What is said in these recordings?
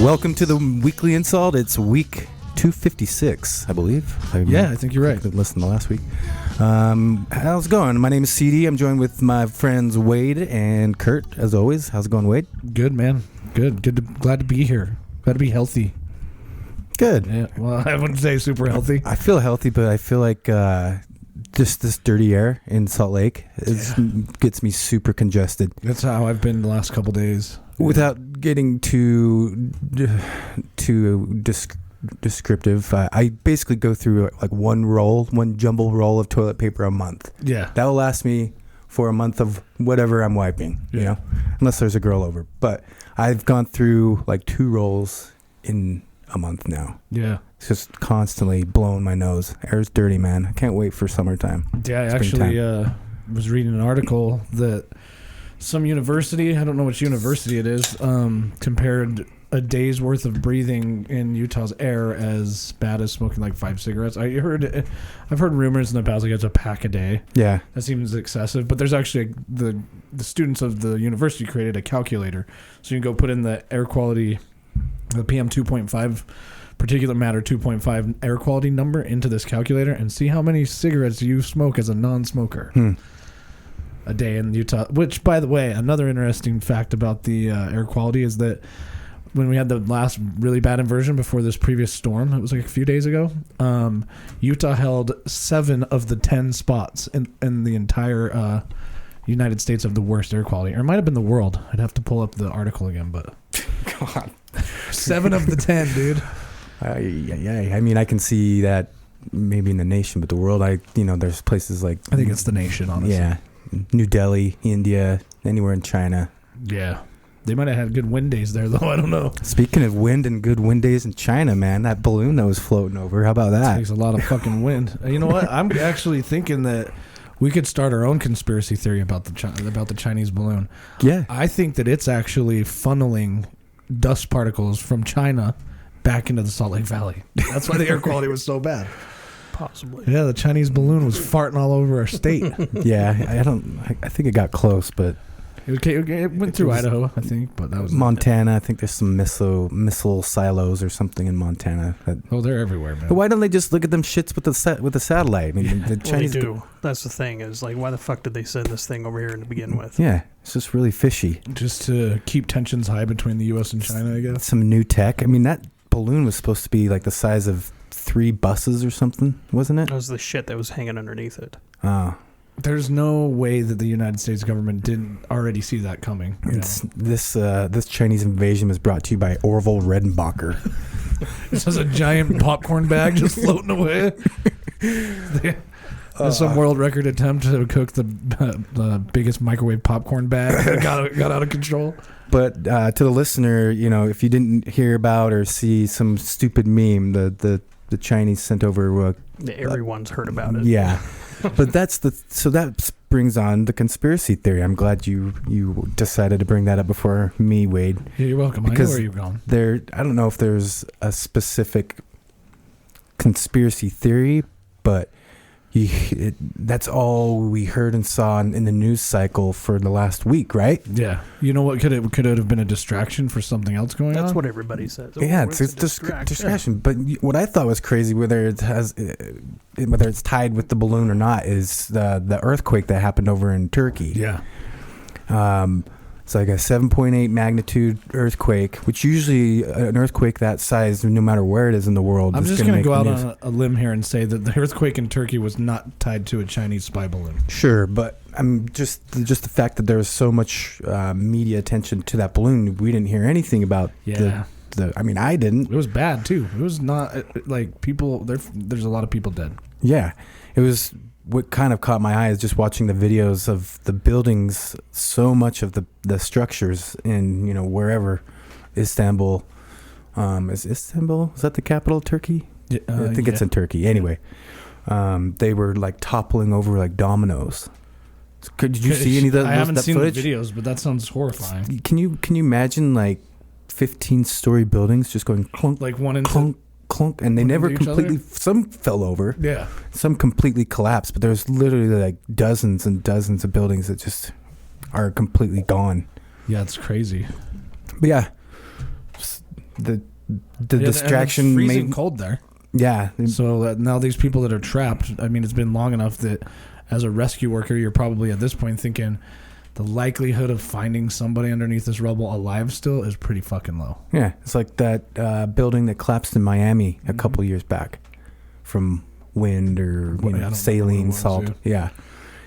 Welcome to the weekly InSalt. It's week 256, I believe. I think you're right. Listen to last week. How's it going? My name is CD. I'm joined with my friends Wade and Kurt, as always. How's it going, Wade? Good, man. Good. Glad to be here. Glad to be healthy. Good. Yeah. Well, I wouldn't say super healthy. I feel healthy, but I feel like just this dirty air in Salt Lake gets me super congested. That's how I've been the last couple days. Without getting too descriptive, I basically go through like one jumbo roll of toilet paper a month. Yeah. That will last me for a month of whatever I'm wiping, you know, unless there's a girl over. But I've gone through like 2 rolls in a month now. Yeah. It's just constantly blowing my nose. Air's dirty, man. I can't wait for summertime. Yeah, I actually was reading an article that some university, I don't know which university it is, compared a day's worth of breathing in Utah's air as bad as smoking like 5 cigarettes. I've heard rumors in the past like it's a pack a day. Yeah, that seems excessive. But there's actually the students of the university created a calculator, so you can go put in the air quality, the PM 2.5 particulate matter 2.5 air quality number into this calculator and see how many cigarettes you smoke as a non-smoker. A day in Utah. Which, by the way, another interesting fact about the air quality is that when we had the last really bad inversion before this previous storm, it was like a few days ago, Utah held 7 of the 10 spots in the entire United States of the worst air quality. Or it might have been the world. I'd have to pull up the article again, but God. 7 of the 10, dude. I mean, I can see that maybe in the nation, but the world, there's places like... I think it's the nation, honestly. Yeah. New Delhi, India, anywhere in China. Yeah. They might have had good wind days there, though. I don't know. Speaking of wind and good wind days in China, man, that balloon that was floating over, how about that? It takes a lot of fucking wind. You know what? I'm actually thinking that we could start our own conspiracy theory about the Chinese balloon. Yeah. I think that it's actually funneling dust particles from China back into the Salt Lake Valley. That's why the air quality was so bad. Possibly. Yeah, the Chinese balloon was farting all over our state. Yeah, I think it got close, but it went through Idaho, I think, but that was Montana. I think there's some missile silos or something in Montana. They're everywhere, man. But why don't they just look at them shits with the satellite? I mean, the Chinese do. That's the thing. Is like, why the fuck did they send this thing over here to begin with? Yeah, it's just really fishy. Just to keep tensions high between the U.S. and China, I guess. Some new tech. I mean, that balloon was supposed to be like the size of 3 buses or something, wasn't it? That was the shit that was hanging underneath it. Oh. There's no way that the United States government didn't already see that coming. This Chinese invasion was brought to you by Orville Redenbacher. This is a giant popcorn bag just floating away. Some world record attempt to cook the biggest microwave popcorn bag that got out of control. But to the listener, if you didn't hear about or see some stupid meme, the Chinese sent over... everyone's heard about it. Yeah. But that brings on the conspiracy theory. I'm glad you decided to bring that up before me, Wade. Yeah, you're welcome. I know where you're going. I don't know if there's a specific conspiracy theory, but that's all we heard and saw in the news cycle for the last week, right? Yeah. You know what? Could it have been a distraction for something else going on? That's what everybody says. Yeah, it's a distraction. But what I thought was crazy, whether it's tied with the balloon or not, is the earthquake that happened over in Turkey. Yeah. It's like a 7.8 magnitude earthquake, which usually an earthquake that size, no matter where it is in the world, I'm just going to go out on a limb here and say that the earthquake in Turkey was not tied to a Chinese spy balloon. Sure, but I'm just the fact that there was so much media attention to that balloon, we didn't hear anything about. Yeah. I didn't. It was bad too. It was not like people. There's a lot of people dead. Yeah, it was. What kind of caught my eye is just watching the videos of the buildings. So much of the structures in wherever Istanbul. Is that the capital of Turkey? Yeah, I think it's in Turkey. Anyway, they were like toppling over like dominoes. Did you see any of I haven't seen footage? the videos, but that sounds horrifying. Can you imagine like 15-story buildings just going clunk, like one into clunk, clunk, and they never completely. Some fell over. Yeah. Some completely collapsed, but there's literally like dozens and dozens of buildings that just are completely gone. Yeah, it's crazy. But yeah, the Yeah, distraction and it's freezing made. cold there. Yeah. So now these people that are trapped, I mean, it's been long enough that as a rescue worker, you're probably at this point thinking the likelihood of finding somebody underneath this rubble alive still is pretty fucking low. Yeah, it's like that building that collapsed in Miami a couple years back from wind or saline salt. Yeah,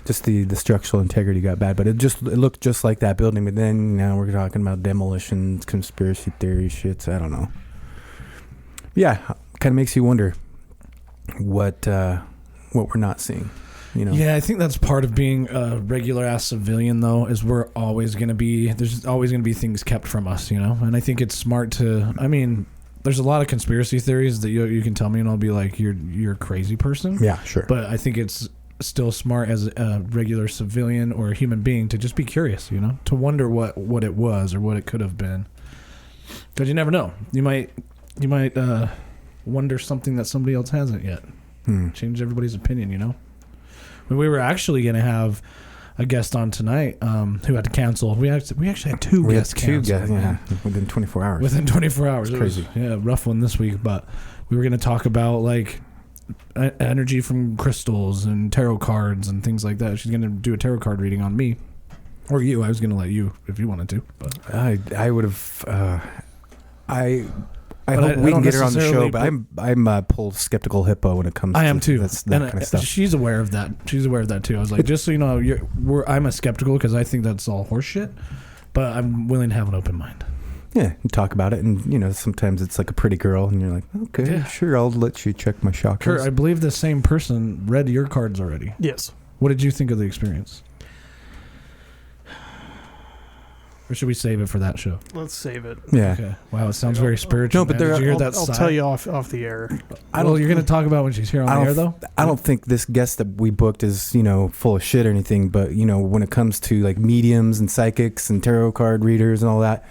just the structural integrity got bad, but it looked just like that building. But then now we're talking about demolitions, conspiracy theory shits. I don't know. Yeah, kind of makes you wonder what we're not seeing. You know? Yeah, I think that's part of being a regular ass civilian, though, is there's always going to be things kept from us, you know? And I think it's smart to, I mean, there's a lot of conspiracy theories that you can tell me and I'll be like, you're a crazy person. Yeah, sure. But I think it's still smart as a regular civilian or a human being to just be curious, you know? To wonder what it was or what it could have been. Because you never know. You might wonder something that somebody else hasn't yet. Change everybody's opinion, you know? We were actually going to have a guest on tonight who had to cancel. We actually had two guests cancel. Within 24 hours. Within 24 hours. It's crazy. Rough one this week. But we were going to talk about like energy from crystals and tarot cards and things like that. She's going to do a tarot card reading on me. Or you. I was going to let you if you wanted to. But I would have... I hope we can get her on the show, but I'm a pulled skeptical hippo when it comes to that kind of stuff. She's aware of that. She's aware of that too. I was like, just so you know, I'm a skeptical because I think that's all horseshit, but I'm willing to have an open mind. Yeah, and talk about it, and you know, sometimes it's like a pretty girl, and you're like, okay, sure, I'll let you check my chakras. Kurt, I believe the same person read your cards already. Yes. What did you think of the experience? Or should we save it for that show? Let's save it. Yeah. Okay. Wow, it sounds very spiritual. No, but did you hear I'll tell you off the air. You're going to talk about when she's here on the air, though? I don't think this guest that we booked is, full of shit or anything, but, when it comes to, like, mediums and psychics and tarot card readers and all that,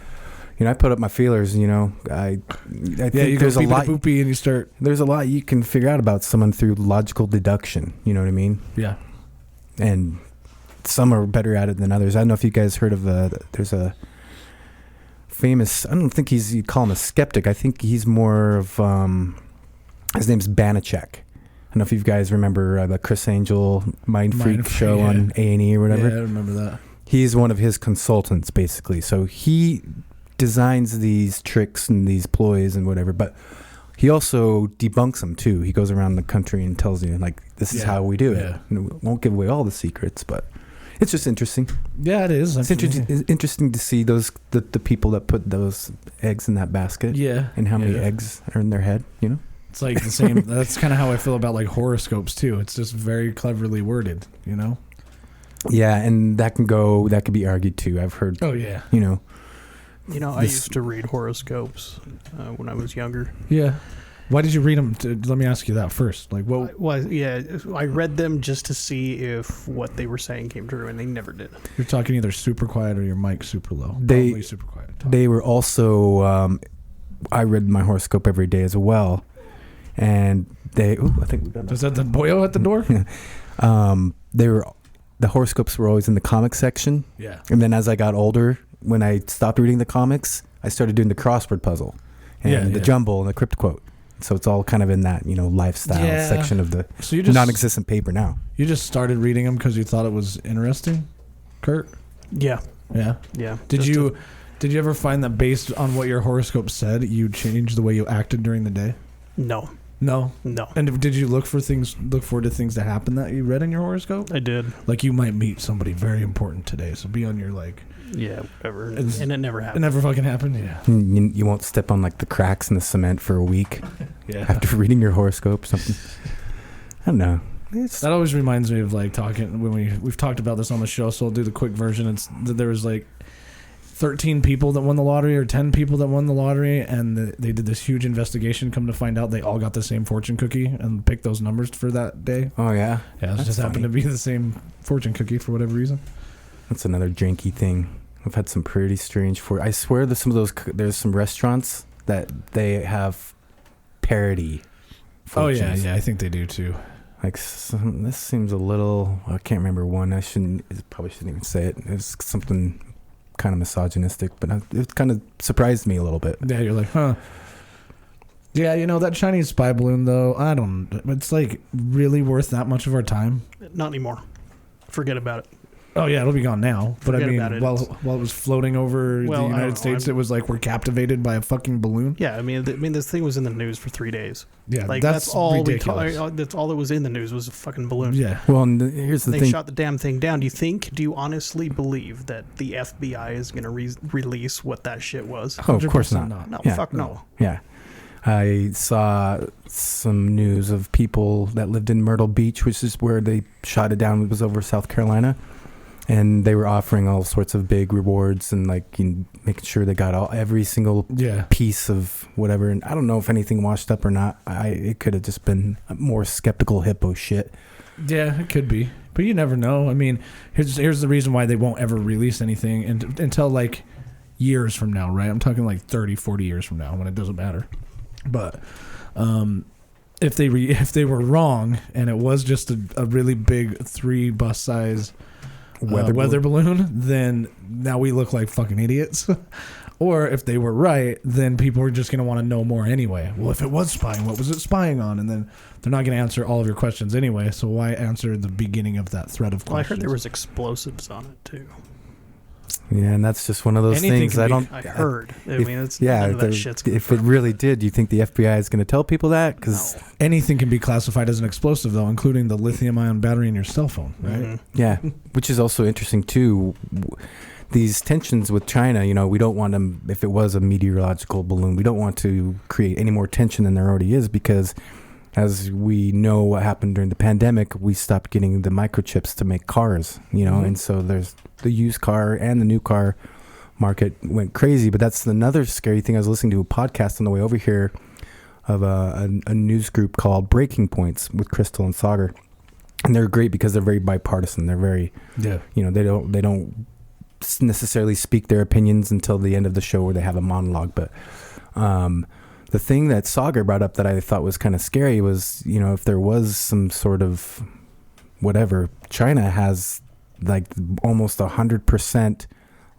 I put up my feelers, I think you there's a lot... boopy and you start... There's a lot you can figure out about someone through logical deduction, you know what I mean? Yeah. And some are better at it than others. I don't know if you guys heard of there's a famous, I don't think you call him a skeptic. I think he's more of, his name's Banachek. I don't know if you guys remember the Chris Angel Mind Freak show on A&E or whatever. Yeah, I remember that. He's one of his consultants, basically. So he designs these tricks and these ploys and whatever, but he also debunks them too. He goes around the country and tells you, like, this is how we do it. And we won't give away all the secrets, but it's just interesting. Yeah, it is. It's interesting to see the people that put those eggs in that basket. Yeah. And how many eggs are in their head, It's like the same. That's kind of how I feel about like horoscopes too. It's just very cleverly worded, Yeah, and that could be argued too. I've heard. Oh yeah. I used to read horoscopes when I was younger. Yeah. Why did you read them? Let me ask you that first. Like, what? Well, yeah, I read them just to see if what they were saying came true, and they never did. You're talking either super quiet or your mic super low. Probably super quiet. They were also. I read my horoscope every day as well, and they. I think we got. Is that the boyo at the door? They were. The horoscopes were always in the comic section. Yeah. And then as I got older, when I stopped reading the comics, I started doing the crossword puzzle, and the jumble and the crypt quote. So it's all kind of in that, lifestyle section of the non-existent paper now. You just started reading them because you thought it was interesting, Kurt? Yeah. Yeah? Yeah. Did you ever find that based on what your horoscope said, you changed the way you acted during the day? No. No? No. And did you look forward to things that happened that you read in your horoscope? I did. Like you might meet somebody very important today, so be on your like... Yeah, whatever. And it never happened. It never fucking happened, yeah. You won't step on like the cracks in the cement for a week after reading your horoscope or something. I don't know. That always reminds me of like talking when we've talked about this on the show, so I'll do the quick version. It's that there was like 13 people that won the lottery or 10 people that won the lottery, and they did this huge investigation. Come to find out, they all got the same fortune cookie and picked those numbers for that day. Oh yeah, it just happened to be the same fortune cookie for whatever reason. That's another janky thing. I've had some pretty strange I swear that there's some restaurants that they have parody fortunes. Oh yeah, I think they do too. Like this seems a little. I can't remember one. Probably shouldn't even say it. It's something kind of misogynistic, but it kind of surprised me a little bit. Yeah, you're like, huh. Yeah, that Chinese spy balloon, though, I don't... It's, like, really worth that much of our time? Not anymore. Forget about it. Oh, yeah, it'll be gone now. But, Forget I mean, about it. while it was floating over the United States, it was like, we're captivated by a fucking balloon? Yeah, I mean, this thing was in the news for 3 days. Yeah, like, that's all ridiculous. That's all that was in the news was a fucking balloon. Yeah. Well, and here's the thing. They shot the damn thing down. Do you honestly believe that the FBI is going to release what that shit was? Oh, of course not. No, Yeah. fuck no. Yeah. I saw some news of people that lived in Myrtle Beach, which is where they shot it down. It was over South Carolina. And they were offering all sorts of big rewards and like making sure they got every single piece of whatever. And I don't know if anything washed up or not. It could have just been more skeptical hippo shit. Yeah, it could be. But you never know. I mean, here's the reason why they won't ever release anything until like years from now, right? I'm talking like 30, 40 years from now when it doesn't matter. But if they were wrong and it was just a really big 3 bus size weather balloon, then now we look like fucking idiots. Or if they were right, then people are just going to want to know more anyway. Well, if it was spying, what was it spying on? And then they're not going to answer all of your questions anyway, so why answer the beginning of that thread of questions? Well, I heard there was explosives on it, too. Yeah, and that's just one of those things I heard. I mean, it's yeah. none of that shit's if it really did, do you think the FBI is going to tell people that? Because anything can be classified as an explosive, though, including the lithium-ion battery in your cell phone, right? Mm-hmm. Yeah, which is also interesting too. These tensions with China, we don't want them. If it was a meteorological balloon, we don't want to create any more tension than there already is, because as we know what happened during the pandemic, we stopped getting the microchips to make cars, and so there's the used car and the new car market went crazy. But that's another scary thing. I was listening to a podcast on the way over here of a news group called Breaking Points with Crystal and Sagar, and they're great because they're very bipartisan. They're very, they don't necessarily speak their opinions until the end of the show where they have a monologue. But the thing that Sagar brought up that I thought was kind of scary was, if there was some sort of whatever, China has like almost 100%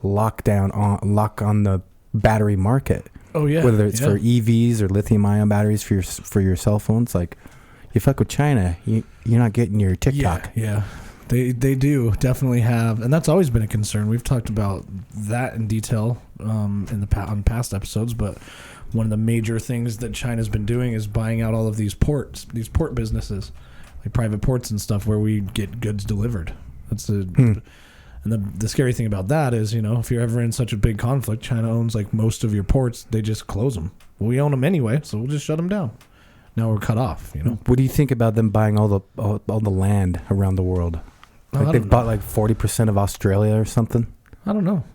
lock on the battery market. Oh yeah, whether it's for EVs or lithium-ion batteries for your cell phones. Like, you fuck with China, you're not getting your TikTok. Yeah. They do definitely have, and that's always been a concern. We've talked about that in detail on past episodes, but one of the major things that China's been doing is buying out all of these port businesses, like private ports and stuff, where we get goods delivered. That's and the scary thing about that is, if you're ever in such a big conflict, China owns like most of your ports. They just close them. Well, we own them anyway, so we'll just shut them down. Now we're cut off. What do you think about them buying all the land around the world? Like they've bought like 40% of Australia or something. I don't know.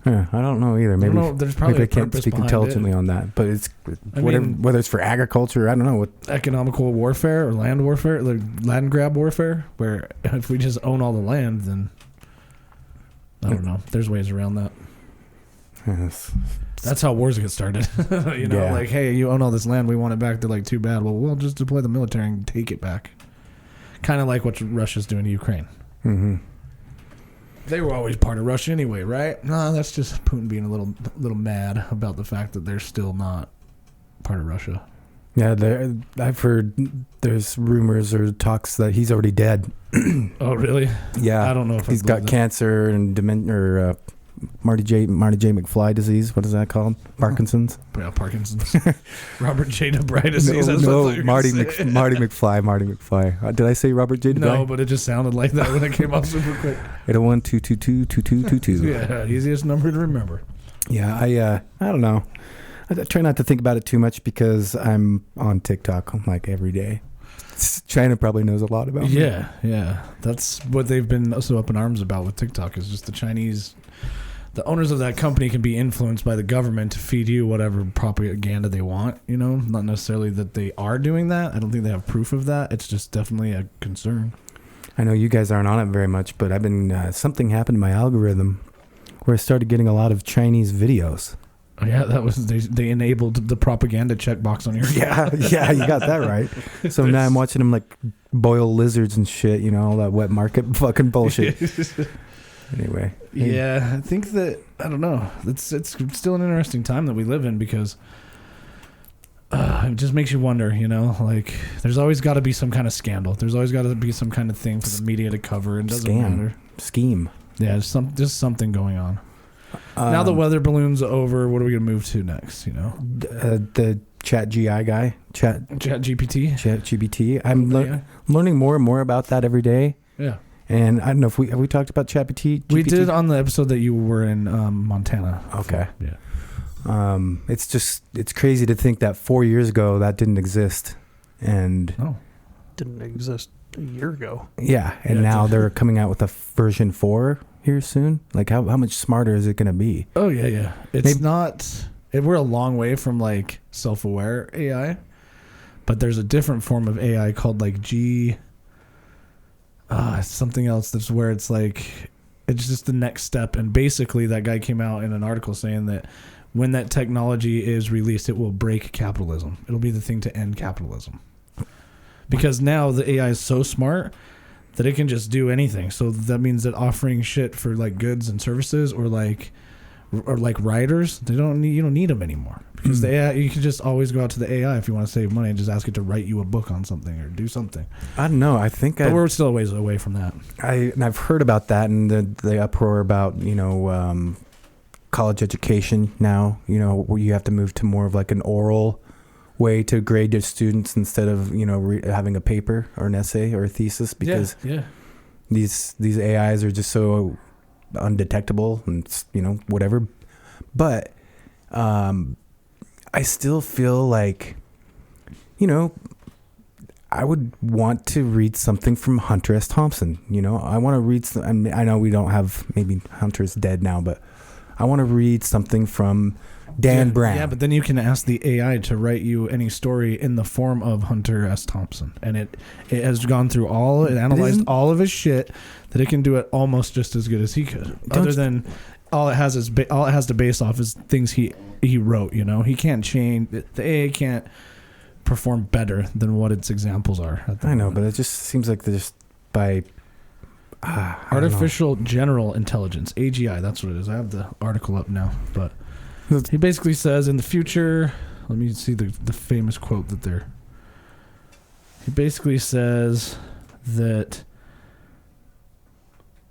Yeah, I don't know either. Maybe there's probably I can't speak intelligently on that. But it's whether it's for agriculture, I don't know. Economical warfare or land warfare, like land grab warfare, where if we just own all the land, then I don't know. There's ways around that. Yes. That's how wars get started. Like, hey, you own all this land, we want it back. They're like, too bad. Well, we'll just deploy the military and take it back. Kind of like what Russia's doing to Ukraine. Mm-hmm. They were always part of Russia anyway, right? No, that's just Putin being a little mad about the fact that they're still not part of Russia. Yeah, I've heard there's rumors or talks that he's already dead. Oh, really? Yeah, I don't know if he's got cancer and dementia, Marty J. McFly disease. What is that called? Parkinson's. Yeah, Parkinson's. Robert J. DeBry disease. No, Marty McFly. Did I say Robert J. DeBry? No, but it just sounded like that when it came out super quick. 801-222-2222. Yeah, easiest number to remember. Yeah, I don't know. I try not to think about it too much because I'm on TikTok like every day. China probably knows a lot about me. Yeah. That's what they've been so up in arms about with TikTok, is just the Chinese. The owners of that company can be influenced by the government to feed you whatever propaganda they want, Not necessarily that they are doing that. I don't think they have proof of that. It's just definitely a concern. I know you guys aren't on it very much, but I've been something happened to my algorithm where I started getting a lot of Chinese videos. Oh, yeah, that was they enabled the propaganda checkbox on your yeah, you got that right. So now I'm watching them like boil lizards and shit, all that wet market fucking bullshit. Anyway. Yeah, I think that, I don't know. It's still an interesting time that we live in because it just makes you wonder, you know, like there's always got to be some kind of scandal. There's always got to be some kind of thing for the media to cover. It doesn't matter. Scheme. Yeah, just something going on. Now the weather balloon's over. What are we going to move to next, you know? The Chat GI guy. Chat GPT. Chat GPT. I'm learning more and more about that every day. Yeah. And I don't know if have we talked about Chat GPT? We did on the episode that you were in Montana. Okay. Yeah. It's crazy to think that 4 years ago that didn't exist. And didn't exist a year ago. Yeah. And now they're coming out with a version 4 here soon. Like how much smarter is it going to be? Oh yeah. Yeah. It's not, we're a long way from like self-aware AI, but there's a different form of AI called like something else that's where it's like it's just the next step. And basically that guy came out in an article saying that when that technology is released, it will break capitalism. It'll be the thing to end capitalism, because now the AI is so smart that it can just do anything. So that means that offering shit for like goods and services or like writers, you don't need them anymore, because the AI, you can just always go out to the AI if you want to save money and just ask it to write you a book on something or do something. I don't know. I think we're still a ways away from that. I've heard about that and the uproar about, college education now, where you have to move to more of like an oral way to grade your students instead of, having a paper or an essay or a thesis, because these AIs are just so undetectable and whatever. But I still feel like I would want to read something from Hunter S. Thompson. I want to read I know we don't have, maybe Hunter's dead now, but I want to read something from Dan Brown. Yeah, but then you can ask the AI to write you any story in the form of Hunter S. Thompson, and it has gone through it analyzed all of his shit, that it can do it almost just as good as he could. Other than all it has to base off is things he wrote. He can't change. The AI can't perform better than what its examples are. I know, but it just seems like they're just by. Artificial General Intelligence, AGI, that's what it is. I have the article up now, but he basically says in the future, let me see the famous quote he basically says that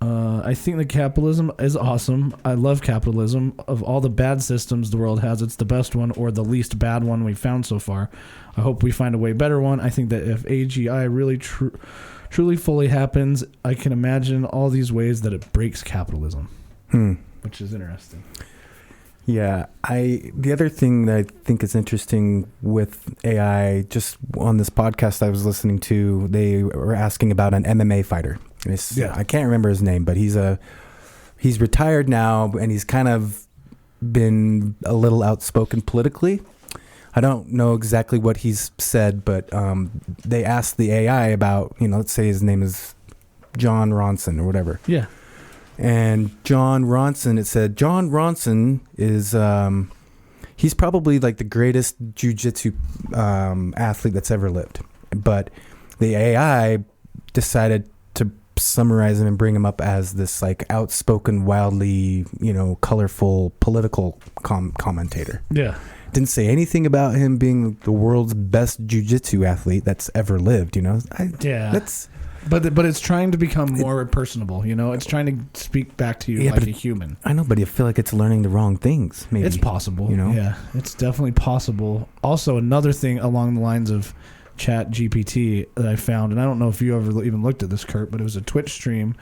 I think that capitalism is awesome. I love capitalism. Of all the bad systems the world has, it's the best one, or the least bad one we've found so far. I hope we find a way better one. I think that if AGI really truly fully happens, I can imagine all these ways that it breaks capitalism, which is interesting. Yeah, the other thing that I think is interesting with AI, just on this podcast I was listening to, they were asking about an MMA fighter. I can't remember his name, but he's retired now, and he's kind of been a little outspoken politically. I don't know exactly what he's said, but they asked the AI about, let's say his name is John Ronson or whatever. Yeah. And John Ronson, it said, John Ronson is, he's probably like the greatest jiu-jitsu athlete that's ever lived. But the AI decided to summarize him and bring him up as this like outspoken, wildly, colorful political commentator. Yeah. Didn't say anything about him being the world's best jiu-jitsu athlete that's ever lived, But it's trying to become more personable, It's trying to speak back to you like a human. I know, but I feel like it's learning the wrong things, maybe. It's possible, Yeah, it's definitely possible. Also, another thing along the lines of Chat GPT that I found, and I don't know if you ever even looked at this, Kurt, but it was a Twitch stream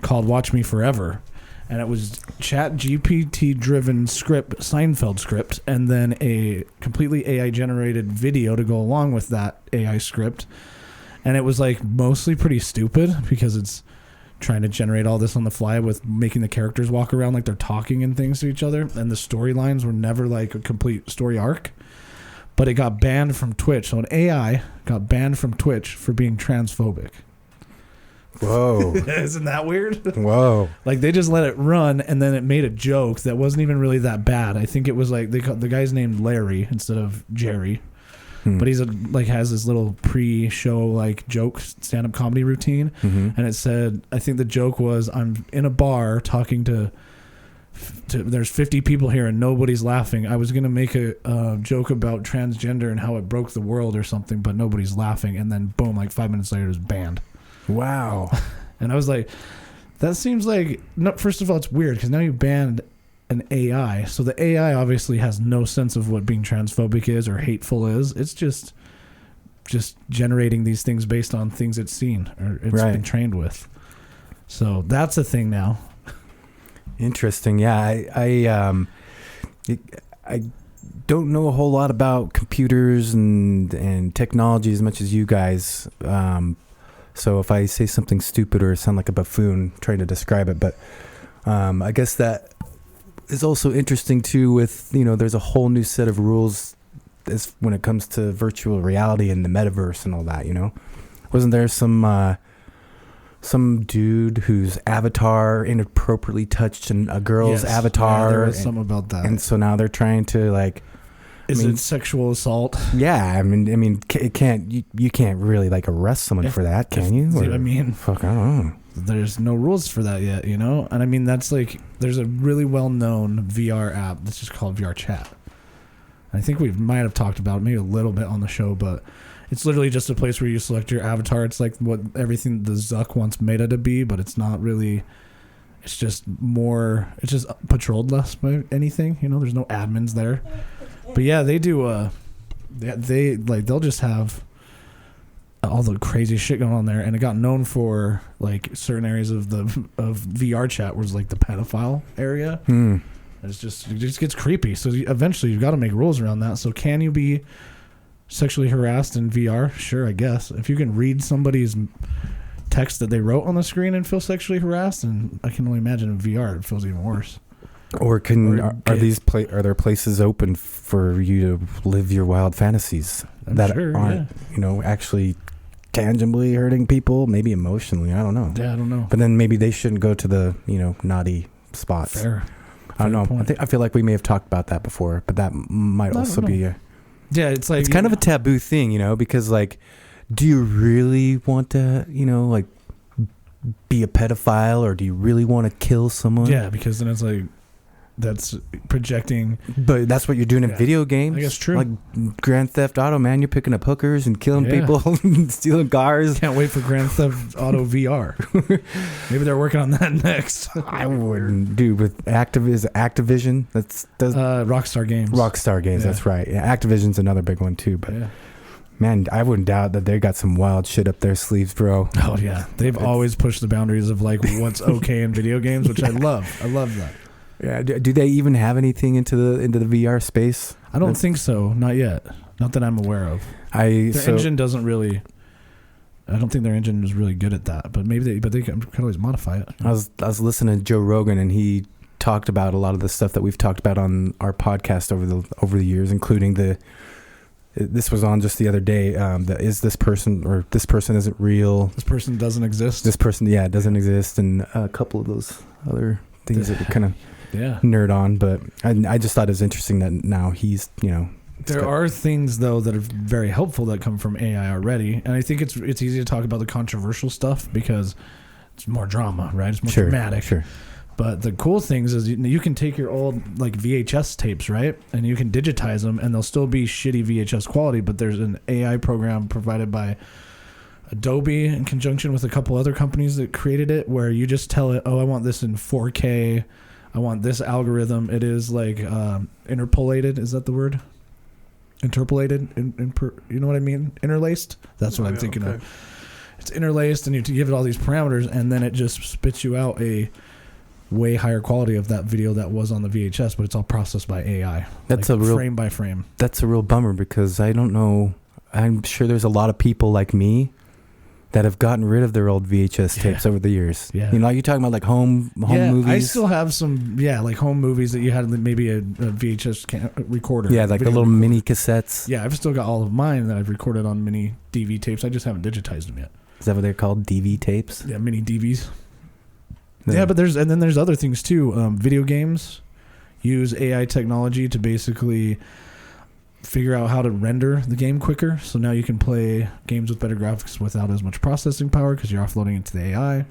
called Watch Me Forever. And it was Chat GPT driven script, Seinfeld script, and then a completely AI generated video to go along with that AI script. And it was like mostly pretty stupid because it's trying to generate all this on the fly with making the characters walk around like they're talking and things to each other. And the storylines were never like a complete story arc. But it got banned from Twitch. So an AI got banned from Twitch for being transphobic. Whoa. Isn't that weird? Whoa. Like they just let it run, and then it made a joke that wasn't even really that bad. I think it was like the guy's named Larry instead of Jerry. but he's has this little pre-show like joke stand-up comedy routine, and it said, I think the joke was, I'm in a bar talking to there's 50 people here and nobody's laughing. I was gonna make a joke about transgender and how it broke the world or something, but nobody's laughing. And then boom, like 5 minutes later, it was banned. Wow. And I was like, that seems like, no, first of all, it's weird because now you banned an AI. So the AI obviously has no sense of what being transphobic is or hateful is. It's just generating these things based on things it's seen or it's been trained with. So that's a thing now. Interesting. Yeah, I don't know a whole lot about computers and technology as much as you guys. So if I say something stupid or sound like a buffoon trying to describe it, but I guess that is also interesting too. With there's a whole new set of rules as when it comes to virtual reality and the metaverse and all that. Wasn't there some dude whose avatar inappropriately touched a girl's avatar? Yeah, there was something about that. And so now they're trying to Is it sexual assault? Yeah, I mean, it can't. You can't really arrest someone for that, can you? Fuck, I don't know. There's no rules for that yet, And I mean, that's there's a really well-known VR app that's just called VR Chat. I think we might have talked about it maybe a little bit on the show, but it's literally just a place where you select your avatar. It's like what everything the Zuck wants Meta to be, but it's not really. It's just patrolled less by anything. There's no admins there. But yeah, they do. They'll just have all the crazy shit going on there, and it got known for certain areas of VR Chat was the pedophile area. It just gets creepy. So eventually, you've got to make rules around that. So can you be sexually harassed in VR? Sure, I guess. If you can read somebody's text that they wrote on the screen and feel sexually harassed, and I can only imagine in VR it feels even worse. Or are there places open for you to live your wild fantasies that aren't actually tangibly hurting people, maybe emotionally? I don't know. Yeah, I don't know. But then maybe they shouldn't go to the naughty spots. Fair. I don't know. I feel like we may have talked about that before, but that might also be yeah, it's it's kind of a taboo thing, because do you really want to be a pedophile, or do you really want to kill someone? Yeah, because then it's that's projecting. But that's what you're doing in video games. I guess true. Like Grand Theft Auto, man, you're picking up hookers and killing people, stealing cars. Can't wait for Grand Theft Auto VR. Maybe they're working on that next. I wouldn't, dude. With Activision, that's Rockstar Games. Rockstar Games, that's right. Yeah, Activision's another big one too. But man, I wouldn't doubt that they got some wild shit up their sleeves, bro. Oh yeah, they've always pushed the boundaries of what's okay in video games, which I love. I love that. Yeah, do they even have anything into the VR space? I don't think so. Not yet. Not that I'm aware of. Their engine doesn't really. I don't think their engine is really good at that. But maybe they can always modify it. I was listening to Joe Rogan, and he talked about a lot of the stuff that we've talked about on our podcast over the years, including this was on just the other day. Is this person or this person isn't real? This person doesn't exist. This person, doesn't exist, and a couple of those other things that we kind of nerd on. But I just thought it was interesting that now he's There are things though that are very helpful that come from AI already, and I think it's easy to talk about the controversial stuff because it's more drama, right? It's more dramatic. Sure. But the cool things is you can take your old VHS tapes, right, and you can digitize them, and they'll still be shitty VHS quality. But there's an AI program provided by Adobe in conjunction with a couple other companies that created it, where you just tell it, "Oh, I want this in 4K. I want this algorithm." It is interpolated. Is that the word? Interpolated? You know what I mean? Interlaced? That's what I'm thinking of. It's interlaced, and you give it all these parameters, and then it just spits you out a way higher quality of that video that was on the VHS, but it's all processed by AI. That's a real frame by frame. That's a real bummer because I don't know. I'm sure there's a lot of people like me that have gotten rid of their old VHS tapes over the years. Yeah. You're talking about home movies. I still have some, home movies that you had maybe a VHS recorder. Yeah, the little mini cassettes. Yeah, I've still got all of mine that I've recorded on mini DV tapes. I just haven't digitized them yet. Is that what they're called? DV tapes? Yeah, mini DVs. Yeah, but there's other things too. Video games use AI technology to basically figure out how to render the game quicker. So now you can play games with better graphics without as much processing power because you're offloading it to the AI.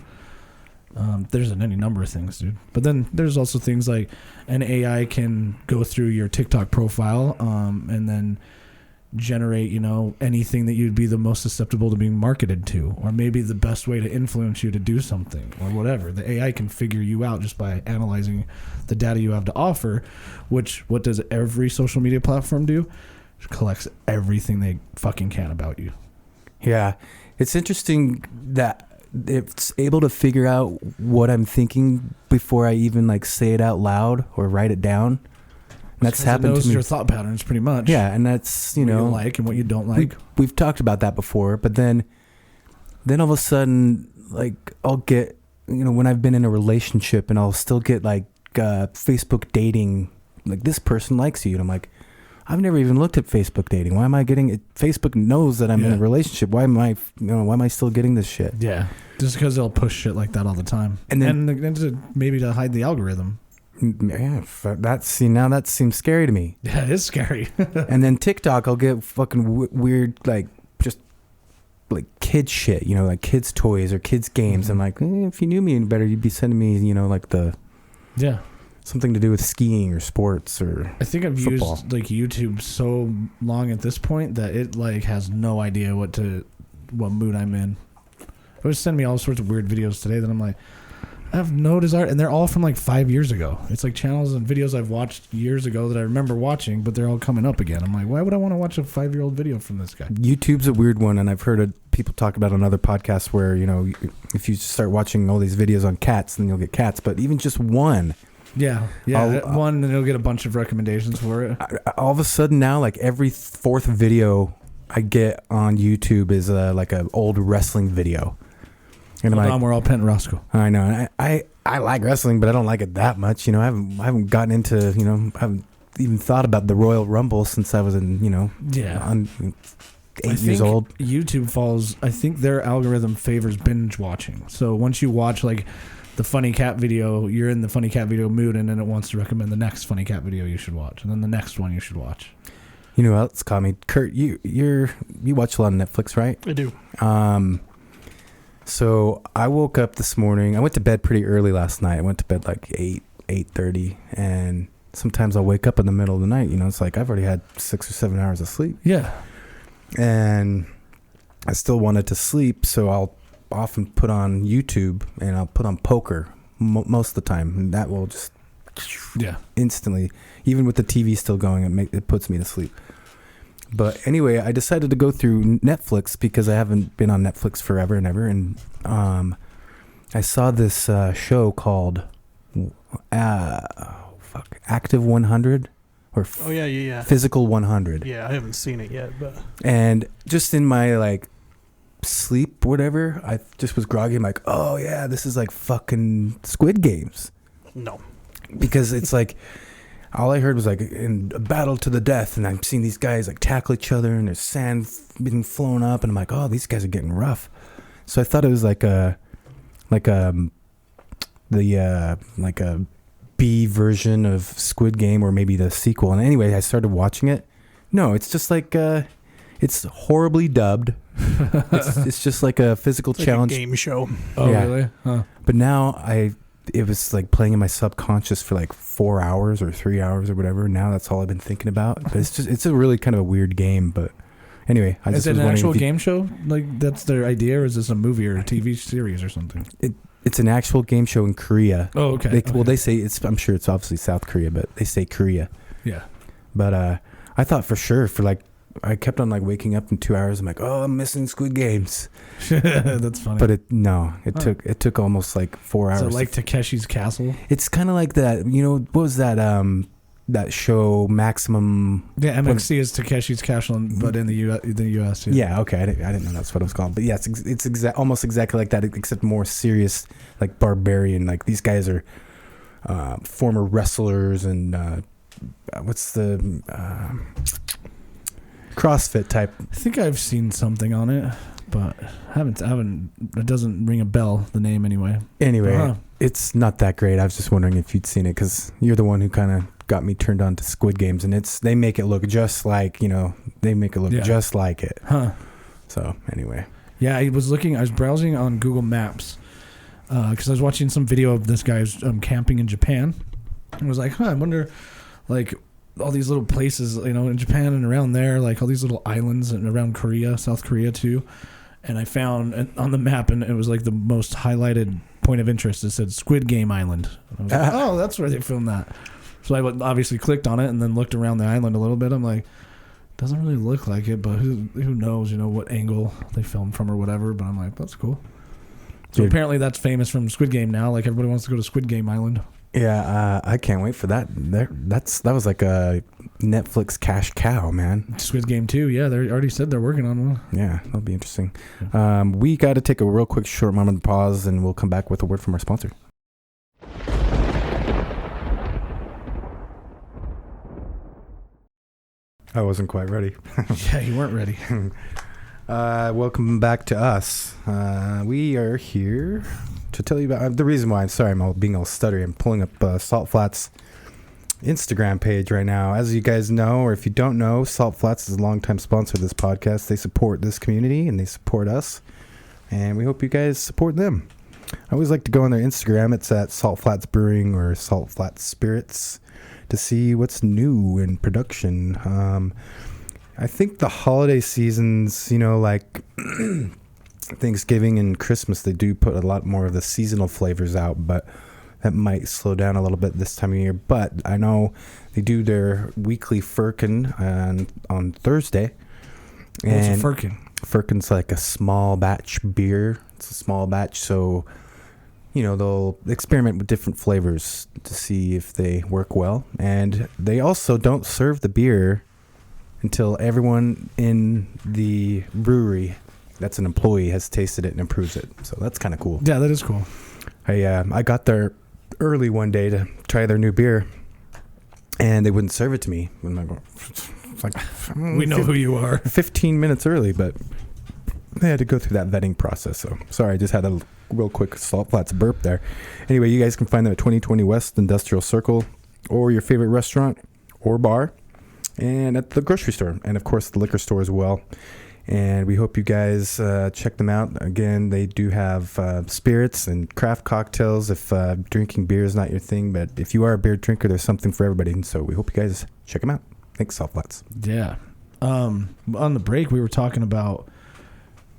There's any number of things, dude. But then there's also things like an AI can go through your TikTok profile and then generate, anything that you'd be the most susceptible to being marketed to, or maybe the best way to influence you to do something or whatever. The AI can figure you out just by analyzing the data you have to offer, which what does every social media platform do? It collects everything they fucking can about you. Yeah. It's interesting that it's able to figure out what I'm thinking before I even like say it out loud or write it down. That's happened to me. Your thought patterns, pretty much. Yeah, and that's what you like and what you don't like. We've talked about that before, but then all of a sudden, like I'll get, when I've been in a relationship, and I'll still get like Facebook dating, like this person likes you, and I'm like, I've never even looked at Facebook dating. Why am I getting it? Facebook knows that I'm in a relationship. Why am I still getting this shit? Yeah, just because they'll push shit like that all the time, and maybe to hide the algorithm. Yeah, now that seems scary to me. Yeah, it is scary. And then TikTok, I'll get fucking weird, like just like kid shit, like kids toys or kids games. I'm like, if you knew me any better, you'd be sending me, like something to do with skiing or sports or I think I've football. used like YouTube so long at this point that it like has no idea what mood I'm in. It was sending me all sorts of weird videos today that I'm like, I have no desire, and they're all from like 5 years ago. It's like channels and videos I've watched years ago that I remember watching, but they're all coming up again. I'm like, why would I want to watch a 5-year-old video from this guy? YouTube's a weird one, and I've heard people talk about on other podcasts where, if you start watching all these videos on cats, then you'll get cats, but even just one. Yeah, one, and you'll get a bunch of recommendations for it. All of a sudden now, like every fourth video I get on YouTube is like an old wrestling video. And Hold on, we're all Pent Roscoe. I know. I like wrestling, but I don't like it that much. I haven't gotten into, I haven't even thought about the Royal Rumble since I was in, 8 years old. YouTube I think their algorithm favors binge watching. So once you watch like the funny cat video, you're in the funny cat video mood, and then it wants to recommend the next funny cat video you should watch, and then the next one you should watch. You know what else caught me? Kurt, you watch a lot of Netflix, right? I do. So I woke up this morning. I went to bed pretty early last night. I went to bed like 8:30, and sometimes I'll wake up in the middle of the night. It's like I've already had 6 or 7 hours of sleep. Yeah. And I still wanted to sleep, so I'll often put on YouTube, and I'll put on poker most of the time, and that will just instantly, even with the TV still going, it puts me to sleep. But anyway, I decided to go through Netflix because I haven't been on Netflix forever and ever. And I saw this show called Active 100 or Physical 100. Yeah, I haven't seen it yet. And just in my like sleep, whatever, I just was groggy. I'm like, oh yeah, this is like fucking Squid Games. No. Because it's like... all I heard was like in a battle to the death, and I'm seeing these guys like tackle each other, and there's sand being flown up, and I'm like, oh, these guys are getting rough. So I thought it was like a B version of Squid Game, or maybe the sequel. And anyway, I started watching it. No, it's just like it's horribly dubbed. It's just like a physical challenge game show. Oh, yeah. Really? Huh. But now it was like playing in my subconscious for like 4 hours or 3 hours or whatever. Now that's all I've been thinking about. But it's a really kind of a weird game. But anyway, I just was wondering. Is it an actual game show? Like that's their idea, or is this a movie or a TV series or something? It's an actual game show in Korea. Oh, okay. Well, they say I'm sure it's obviously South Korea, but they say Korea. Yeah. But I thought for sure I kept on like waking up in 2 hours. I'm like, oh, I'm missing Squid Games. That's funny. But it took almost like 4 hours. Is it like Takeshi's Castle? It's kind of like that. What was that? That show Maximum. Yeah, MXC is Takeshi's Castle, but in the U.S. Yeah. Okay. I didn't know that's what it was called. But yeah, it's almost exactly like that, except more serious, like barbarian. Like these guys are former wrestlers and what's the CrossFit type. I think I've seen something on it, but I haven't. It doesn't ring a bell. The name anyway. Anyway, It's not that great. I was just wondering if you'd seen it because you're the one who kind of got me turned on to Squid Games, and they make it look just like just like it. Huh. So anyway, yeah, I was browsing on Google Maps because I was watching some video of this guy who's camping in Japan, and was like, I wonder, like, all these little places, in Japan and around there, like all these little islands and around Korea, South Korea too. And I found on the map, and it was like the most highlighted point of interest. It said Squid Game Island. And I was like, oh, that's where they filmed that. So I obviously clicked on it and then looked around the island a little bit. I'm like, doesn't really look like it, but who knows, what angle they filmed from or whatever. But I'm like, that's cool. So apparently that's famous from Squid Game now. Like everybody wants to go to Squid Game Island. Yeah, I can't wait for that. That was like a Netflix cash cow, man. Squid Game 2, yeah, they already said they're working on one. Yeah, that'll be interesting. We got to take a real quick short moment of pause, and we'll come back with a word from our sponsor. I wasn't quite ready. Yeah, you weren't ready. Welcome back to us. We are here to tell you about the reason why I'm being all stuttery. I'm pulling up Salt Flats Instagram page right now. As you guys know, or if you don't know, Salt Flats is a longtime sponsor of this podcast. They support this community and they support us, and we hope you guys support them. I always like to go on their Instagram. It's at Salt Flats Brewing or Salt Flats Spirits to see what's new in production. I think the holiday seasons, like Thanksgiving and Christmas, they do put a lot more of the seasonal flavors out, but that might slow down a little bit this time of year. But I know they do their weekly Firkin on Thursday. What's a Firkin? Firkin's like a small batch beer. It's a small batch, so they'll experiment with different flavors to see if they work well. And they also don't serve the beer until everyone in the brewery that's an employee has tasted it and approves it. So that's kind of cool. Yeah, that is cool. I got there early one day to try their new beer, and they wouldn't serve it to me. It's like, we know who you are. 15 minutes early, but they had to go through that vetting process. So sorry, I just had a real quick Salt Flats burp there. Anyway, you guys can find them at 2020 West Industrial Circle, or your favorite restaurant or bar, and at the grocery store, and of course the liquor store as well. And we hope you guys check them out. Again, they do have spirits and craft cocktails if drinking beer is not your thing. But if you are a beer drinker, there's something for everybody. And so we hope you guys check them out. Thanks, Salt Flats. Yeah. On the break, we were talking about,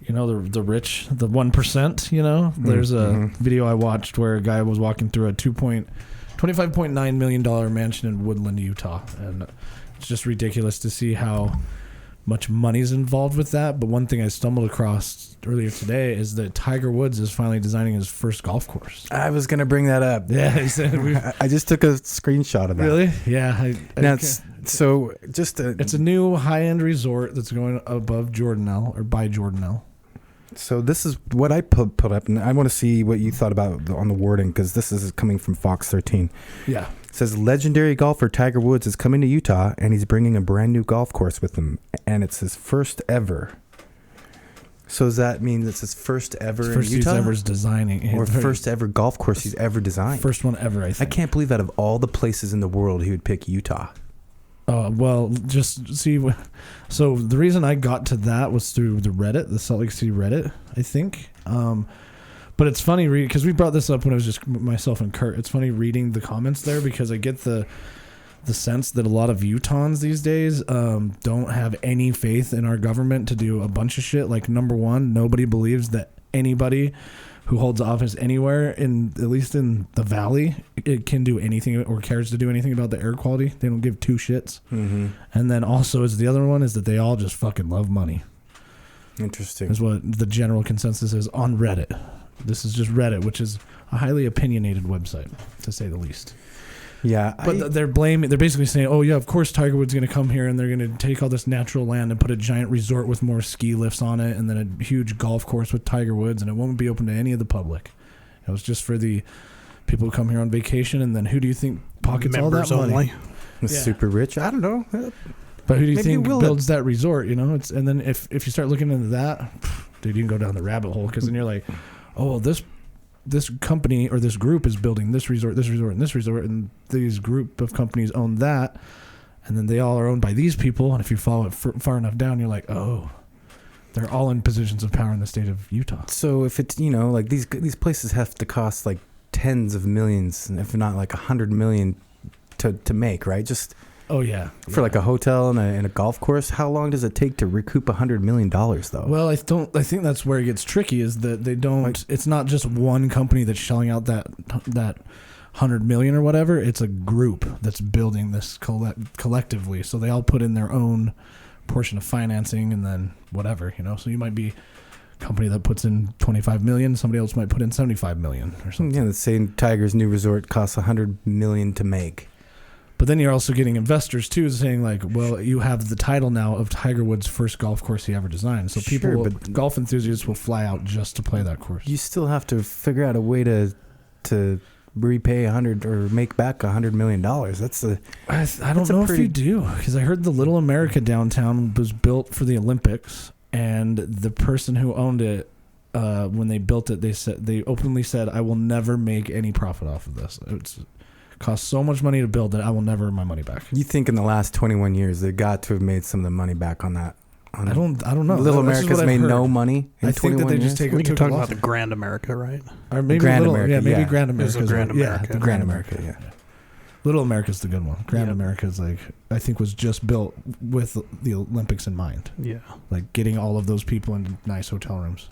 the rich, the 1%, There's a video I watched where a guy was walking through a $25.9 million mansion in Woodland, Utah. And it's just ridiculous to see how much money's involved with that. But one thing I stumbled across earlier today is that Tiger Woods is finally designing his first golf course. I was going to bring that up. Yeah, he said I just took a screenshot of that. Really? Yeah. It's a new high-end resort that's going above Jordanelle or by Jordanelle. So this is what I put up, and I want to see what you thought about on the wording, because this is coming from Fox 13. Yeah. It says, legendary golfer Tiger Woods is coming to Utah, and he's bringing a brand new golf course with him, and it's his first ever. So does that mean it's his first ever in Utah? First he's ever designing. Or first ever golf course he's ever designed? First one ever, I think. I can't believe out of all the places in the world he would pick Utah. Well, just see. So the reason I got to that was through the Reddit, the Salt Lake City Reddit, I think. But it's funny because we brought this up when it was just myself and Kurt. It's funny reading the comments there because I get the sense that a lot of Utahns these days don't have any faith in our government to do a bunch of shit. Like, number one, nobody believes that anybody who holds office anywhere, at least in the valley, it can do anything or cares to do anything about the air quality. They don't give two shits. Mm-hmm. And then also, is the other one is that they all just fucking love money. Interesting. Is what the general consensus is on Reddit. This is just Reddit, which is a highly opinionated website, to say the least. Yeah. But they're basically saying, oh, yeah, of course Tiger Woods is going to come here and they're going to take all this natural land and put a giant resort with more ski lifts on it and then a huge golf course with Tiger Woods, and it won't be open to any of the public. It was just for the people who come here on vacation, and then who do you think pockets Members all that money? only. Yeah. Super rich? I don't know. But who do you think builds that resort? And then if you start looking into that, dude, you can go down the rabbit hole, because then you're like, oh, this this company or this group is building this resort, and this resort, and these group of companies own that, and then they all are owned by these people. And if you follow it far enough down, you're like, oh, they're all in positions of power in the state of Utah. So if it's, like these places have to cost like tens of millions, if not like $100 million to make, right? Just Oh yeah, for like a hotel and a golf course. How long does it take to recoup $100 million though? Well, I think that's where it gets tricky. Is that they don't. It's not just one company that's shelling out that $100 million or whatever. It's a group that's building this collectively. So they all put in their own portion of financing and then whatever. So you might be a company that puts in $25 million. Somebody else might put in $75 million or something. Yeah, let's say Tiger's new resort costs $100 million to make. But then you're also getting investors too, saying like, well, you have the title now of Tiger Woods' first golf course he ever designed. So golf enthusiasts will fly out just to play that course. You still have to figure out a way to repay $100 or make back $100 million. I don't know if you do, because I heard the Little America downtown was built for the Olympics, and the person who owned it, when they built it, they openly said, "I will never make any profit off of this. It's cost so much money to build that I will never earn my money back." You think in the last 21 years they got to have made some of the money back on that? I don't know. Little America's made no money. I think that they just You're talking about the Grand America, right? Or maybe Grand America. Yeah, maybe yeah. Grand America. Grand America. The Grand America. Yeah. Little America's the good one. Grand America's I think was just built with the Olympics in mind. Yeah. Like getting all of those people into nice hotel rooms.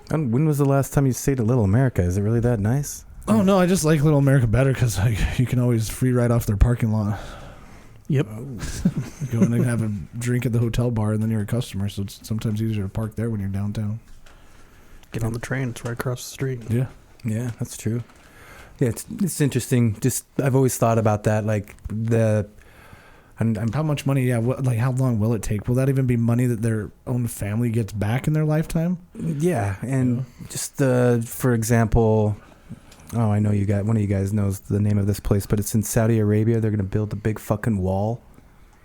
And when was the last time you stayed at Little America? Is it really that nice? Oh no, I just like Little America better because you can always free ride off their parking lot. Yep. Go in and have a drink at the hotel bar, and then you're a customer. So it's sometimes easier to park there when you're downtown. Get on the train; it's right across the street. Yeah, yeah, that's true. Yeah, it's interesting. Just I've always thought about that, like how much money? Yeah, how long will it take? Will that even be money that their own family gets back in their lifetime? Yeah, and just for example. Oh, I know one of you guys knows the name of this place, but it's in Saudi Arabia. They're going to build a big fucking wall.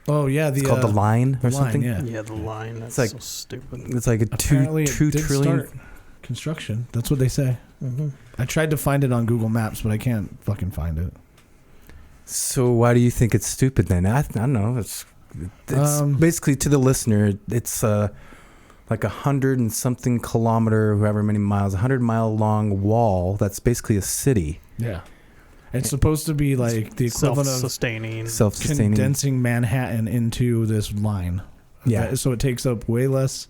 Oh, yeah. It's called the Line or something. Yeah, the Line. That's so stupid. It's like a $2 trillion construction. That's what they say. Mm-hmm. I tried to find it on Google Maps, but I can't fucking find it. So why do you think it's stupid then? I don't know. It's basically, to the listener, it's like 100 and something kilometer, however many miles, 100-mile long wall that's basically a city. Yeah. It's supposed to be like the equivalent of self-sustaining, condensing Manhattan into this line. Yeah. So it takes up way less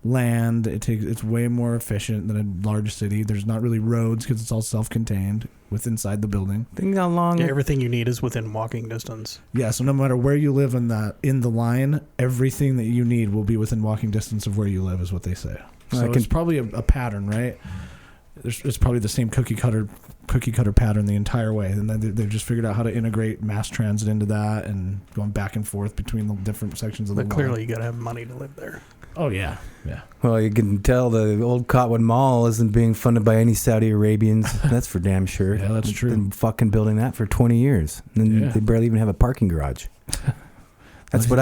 land. It's way more efficient than a large city. There's not really roads because it's all self-contained inside the building. Think how long everything you need is within walking distance. Yeah, so no matter where you live in the line, everything that you need will be within walking distance of where you live, is what they say. So it's probably a pattern, right? It's probably the same cookie cutter pattern the entire way, and then they've just figured out how to integrate mass transit into that and going back and forth between the different sections of the line. But clearly, you got to have money to live there. Oh yeah, yeah. Well, you can tell the old Cotwood Mall isn't being funded by any Saudi Arabians. That's for damn sure. Yeah, that's true. Been fucking building that for 20 years, and they barely even have a parking garage. That's what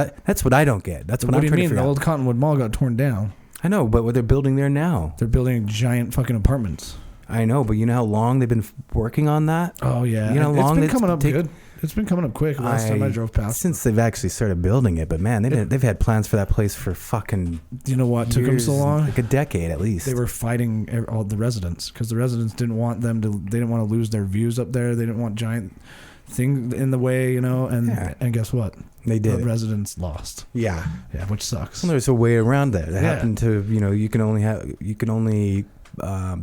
I don't get. That's what I'm trying to figure out. What do you mean? The old Cottonwood Mall got torn down. I know, but what they're building there now? They're building giant fucking apartments. I know, but you know how long they've been working on that? Oh yeah, you know how long it's been coming up good. It's been coming up quick. Last time I drove past, since they've actually started building it. But man, they've had plans for that place for fucking. Do you know what took them so long? Like a decade at least. They were fighting all the residents because the residents didn't want them to. They didn't want to lose their views up there. They didn't want giant thing in the way, And guess what? They did. The residents lost. Yeah, which sucks. Well, there's a way around that. It happened to you can only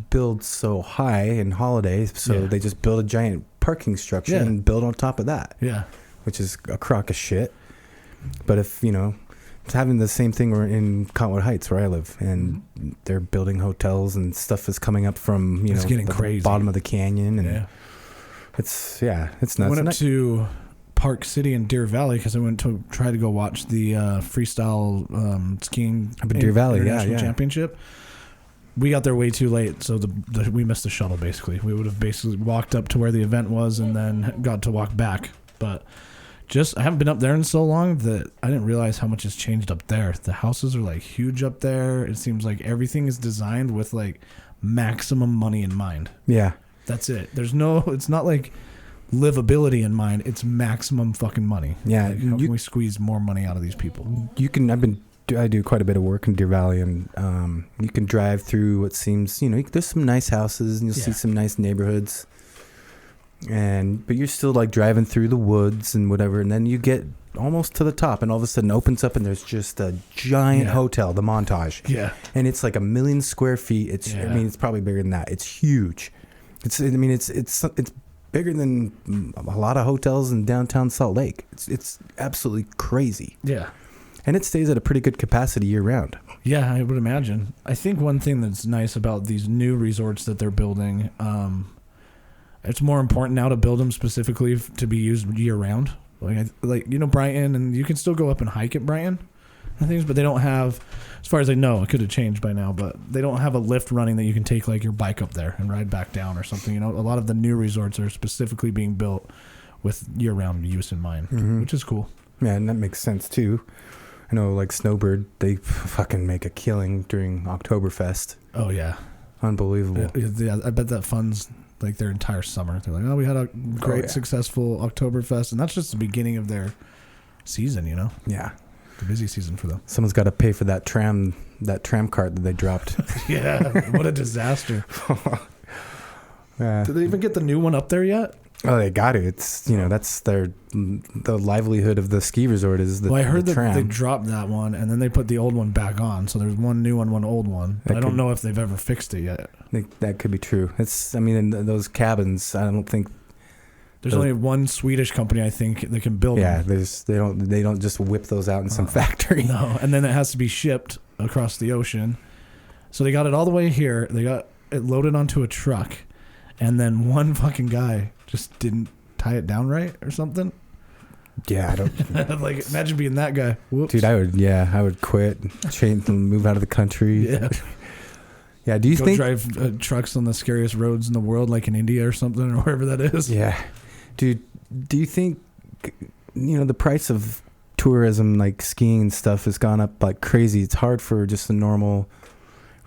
build so high in holidays, so they just build a giant parking structure and build on top of that. Yeah, which is a crock of shit. But if it's having the same thing in Cottonwood Heights where I live, and they're building hotels and stuff is coming up from it's getting crazy. Bottom of the canyon, and it's nuts. I went up to Park City in Deer Valley because I went to try to go watch the freestyle skiing Deer Valley International Championship. We got there way too late, so we missed the shuttle, basically. We would have basically walked up to where the event was and then got to walk back. But I haven't been up there in so long that I didn't realize how much has changed up there. The houses are like huge up there. It seems like everything is designed with like maximum money in mind. Yeah. That's it. It's not like livability in mind. It's maximum fucking money. Yeah. Like, how can we squeeze more money out of these people? I do quite a bit of work in Deer Valley, and you can drive through what seems, there's some nice houses, and you'll see some nice neighborhoods, but you're still like driving through the woods and whatever, and then you get almost to the top, and all of a sudden opens up, and there's just a giant hotel, the Montage. Yeah. And it's like 1 million square feet. It's probably bigger than that. It's huge. It's bigger than a lot of hotels in downtown Salt Lake. It's absolutely crazy. Yeah. And it stays at a pretty good capacity year round. Yeah, I would imagine. I think one thing that's nice about these new resorts that they're building, it's more important now to build them specifically to be used year round. Brighton, and you can still go up and hike at Brighton and things, but they don't have, as far as I know, it could have changed by now, but they don't have a lift running that you can take like your bike up there and ride back down or something. A lot of the new resorts are specifically being built with year round use in mind, which is cool. Yeah, and that makes sense too. I know, like Snowbird, they fucking make a killing during Oktoberfest. Oh, yeah. Unbelievable. Yeah, I bet that funds like their entire summer. They're like, we had a great, successful Oktoberfest, and that's just the beginning of their season, Yeah. The busy season for them. Someone's got to pay for that tram cart that they dropped. Yeah, what a disaster. Yeah. Did they even get the new one up there yet? Oh, they got it. It's that's the livelihood of the ski resort is the. Well, I heard the that tram. they dropped that one and then they put the old one back on. So there's one new one, one old one. I don't know if they've ever fixed it yet. That could be true. In those cabins, I don't think. There's only one Swedish company I think that can build them. Yeah, they don't just whip those out in some factory. No, and then it has to be shipped across the ocean. So they got it all the way here. They got it loaded onto a truck, and then one fucking guy just didn't tie it down right or something. Yeah, I don't. Like, imagine being that guy. Whoops. Dude, I would quit, change, and move out of the country. Yeah. Yeah. Do you think drive trucks on the scariest roads in the world, like in India or something, or wherever that is? Yeah. Dude, do you think the price of tourism, like skiing and stuff, has gone up like crazy? It's hard for just a normal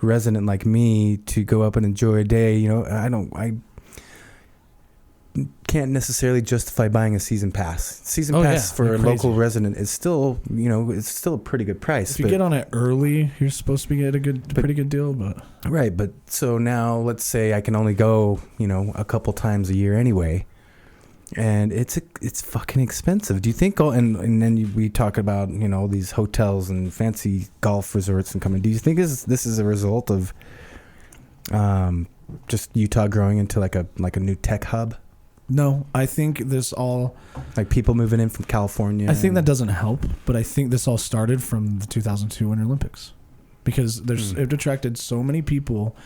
resident like me to go up and enjoy a day. I can't necessarily justify buying a season pass. Pass for a local resident is still, it's still a pretty good price. If you get on it early, you're supposed to get a pretty good deal. But right, but so now let's say I can only go, a couple times a year anyway, and it's fucking expensive. Do you think? And then we talk about these hotels and fancy golf resorts and coming. Do you think this is a result of just Utah growing into like a new tech hub? No, I think this all... Like people moving in from California. I think that doesn't help, but I think this all started from the 2002 Winter Olympics. Because it attracted so many people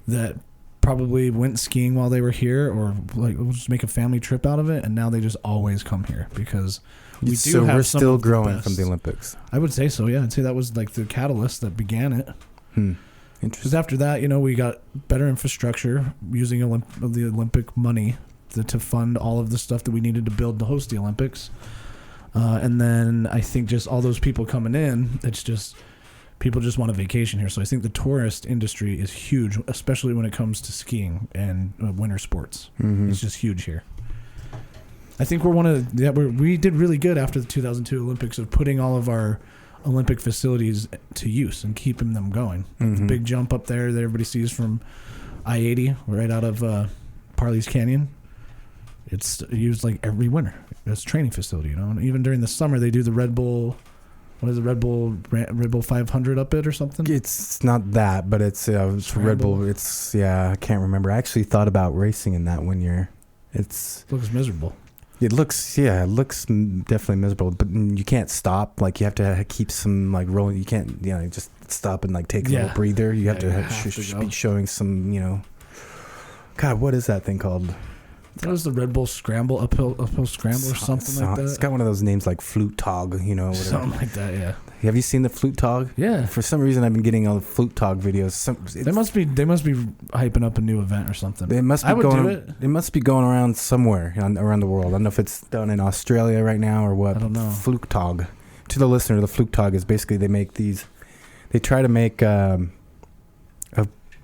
that probably went skiing while they were here, or like we'll just make a family trip out of it, and now they just always come here because we do so have we're some still of the growing best. from the Olympics. I would say so, yeah. I'd say that was like the catalyst that began it. Interesting. Because after that, we got better infrastructure using the Olympic money to fund all of the stuff that we needed to build to host the Olympics. And then I think just all those people coming in, it's just people just want a vacation here. So I think the tourist industry is huge, especially when it comes to skiing and winter sports. Mm-hmm. It's just huge here. I think we did really good after the 2002 Olympics of putting all of our Olympic facilities to use and keeping them going. Mm-hmm. The big jump up there that everybody sees from I-80 right out of Parley's Canyon. It's used like every winter. It's a training facility, And even during the summer, they do the Red Bull. What is it? Red Bull 500 up it or something? It's not that, but it's Red Bull. It's I can't remember. I actually thought about racing in that one year. It looks miserable. It looks definitely miserable. But you can't stop. Like you have to keep some like rolling. You can't just stop and like take a little breather. You have to be showing some God, what is that thing called? That was the Red Bull Scramble, uphill scramble or something like that. It's got one of those names like Flute Tog, whatever. Something like that, yeah. Have you seen the Flute Tog? Yeah. For some reason, I've been getting all the Flute Tog videos. They must be hyping up a new event or something. It must be going around somewhere around the world. I don't know if it's done in Australia right now or what. I don't know. Flute Tog. To the listener, the Flute Tog is basically they try to make a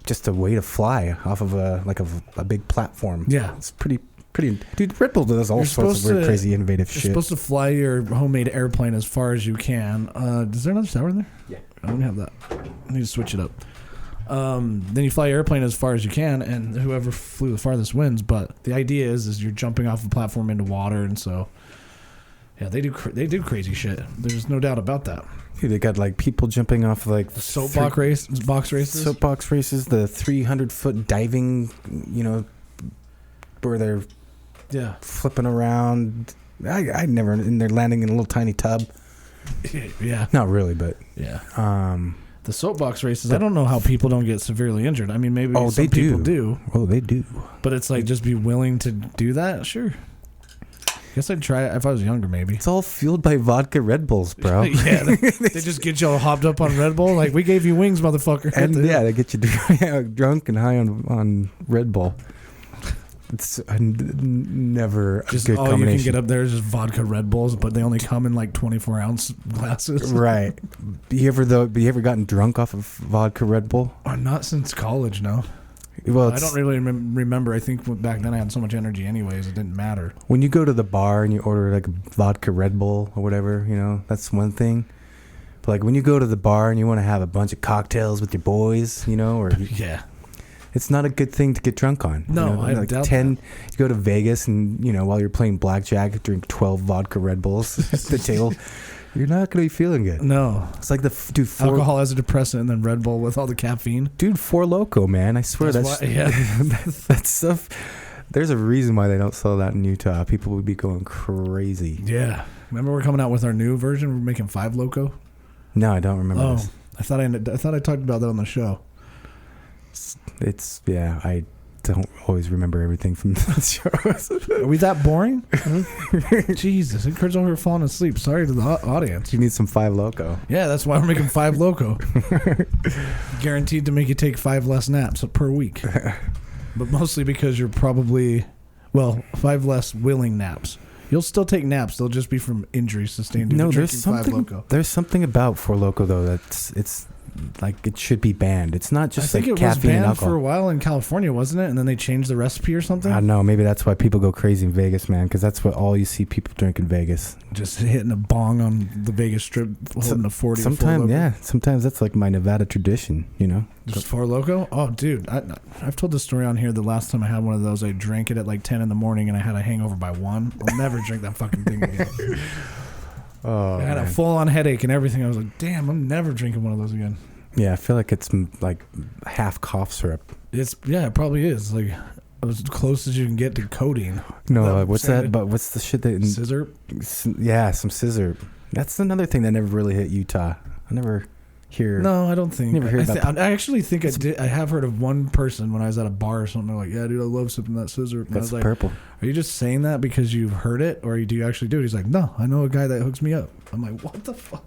just a way to fly off of a big platform. Yeah. It's pretty. Dude, Red Bull does all You're sorts of supposed weird, to- crazy, innovative You're shit. supposed to fly your homemade airplane as far as you can. Is there another shower in there? Yeah. I don't have that. I need to switch it up. Then you fly your airplane as far as you can, and whoever flew the farthest wins. But the idea is you're jumping off a platform into water, and so yeah, they do crazy shit. There's no doubt about that. Dude, they got like people jumping off like Soapbox races. soapbox races, the 300-foot diving, where they're flipping around. I never, and they're landing in a little tiny tub. Yeah. Not really, but yeah. The soapbox races, I don't know how people don't get severely injured. I mean, maybe some people do. Oh, they do. But it's like, just be willing to do that? Sure. Guess I'd try it if I was younger, maybe. It's all fueled by vodka Red Bulls, bro. Yeah, they just get you all hopped up on Red Bull. Like, we gave you wings, motherfucker. And they get you drunk and high on Red Bull. It's never a just good all combination. you can get up there is just vodka Red Bulls, but they only come in like 24-ounce glasses. Right. You ever gotten drunk off of vodka Red Bull? Not since college, no. Well, I don't really remember. I think back then I had so much energy anyways, it didn't matter. when you go to the bar and you order like a vodka Red Bull or whatever, that's one thing. But like when you go to the bar and you want to have a bunch of cocktails with your boys, or Yeah. it's not a good thing to get drunk on. No, I like doubt 10. You go to Vegas and while you're playing blackjack, drink 12 vodka Red Bulls at the table. You're not gonna be feeling good. No. It's like four, Alcohol as a depressant and then Red Bull with all the caffeine. dude. Four Loko, man. I swear that's that stuff. There's a reason why they don't sell that in Utah. People would be going crazy. Yeah. Remember we're coming out with our new version? We're making 5 Loko. No, I don't remember. This. I thought I talked about that on the show. I don't always remember everything from the show. Are we that boring? Jesus, Kurt's over here falling asleep. Sorry to the audience. You need some 5 Loko. Yeah, that's why we're making 5 Loko. Guaranteed to make you take 5 less naps per week. But mostly because you're probably, 5 less willing naps. You'll still take naps. They'll just be from injuries sustained. No, due to there's drinking 5 something. Loko. There's something about 4 Loko though it's like it should be banned. It's not just I think like it was caffeine and banned alcohol. for a while in California, wasn't it? And then they changed the recipe or something. I don't know. Maybe that's why people go crazy in Vegas, man. Because that's what all you see people drink in Vegas. Just hitting a bong on the Vegas Strip, holding a 40. Sometimes, sometimes that's like my Nevada tradition. Just 4 Loko? Oh, dude. I've told this story on here. The last time I had one of those, I drank it at like 10 in the morning and I had a hangover by 1. I'll never drink that fucking thing again. Oh, I had a full-on headache and everything. I was like, damn, I'm never drinking one of those again. Yeah, I feel like it's like half cough syrup. It probably is. Like, as close as you can get to codeine. No, what's that? But what's the shit that... Scissor? Yeah, some scissor. That's another thing that never really hit Utah. I never hear... No, I don't think. Never hear about I actually think I did. I have heard of one person when I was at a bar or something. They're like, yeah, dude, I love sipping that scissor. And I That's was like, purple. are you just saying that because you've heard it, or do you actually do it? He's like, no, I know a guy that hooks me up. I'm like, what the fuck?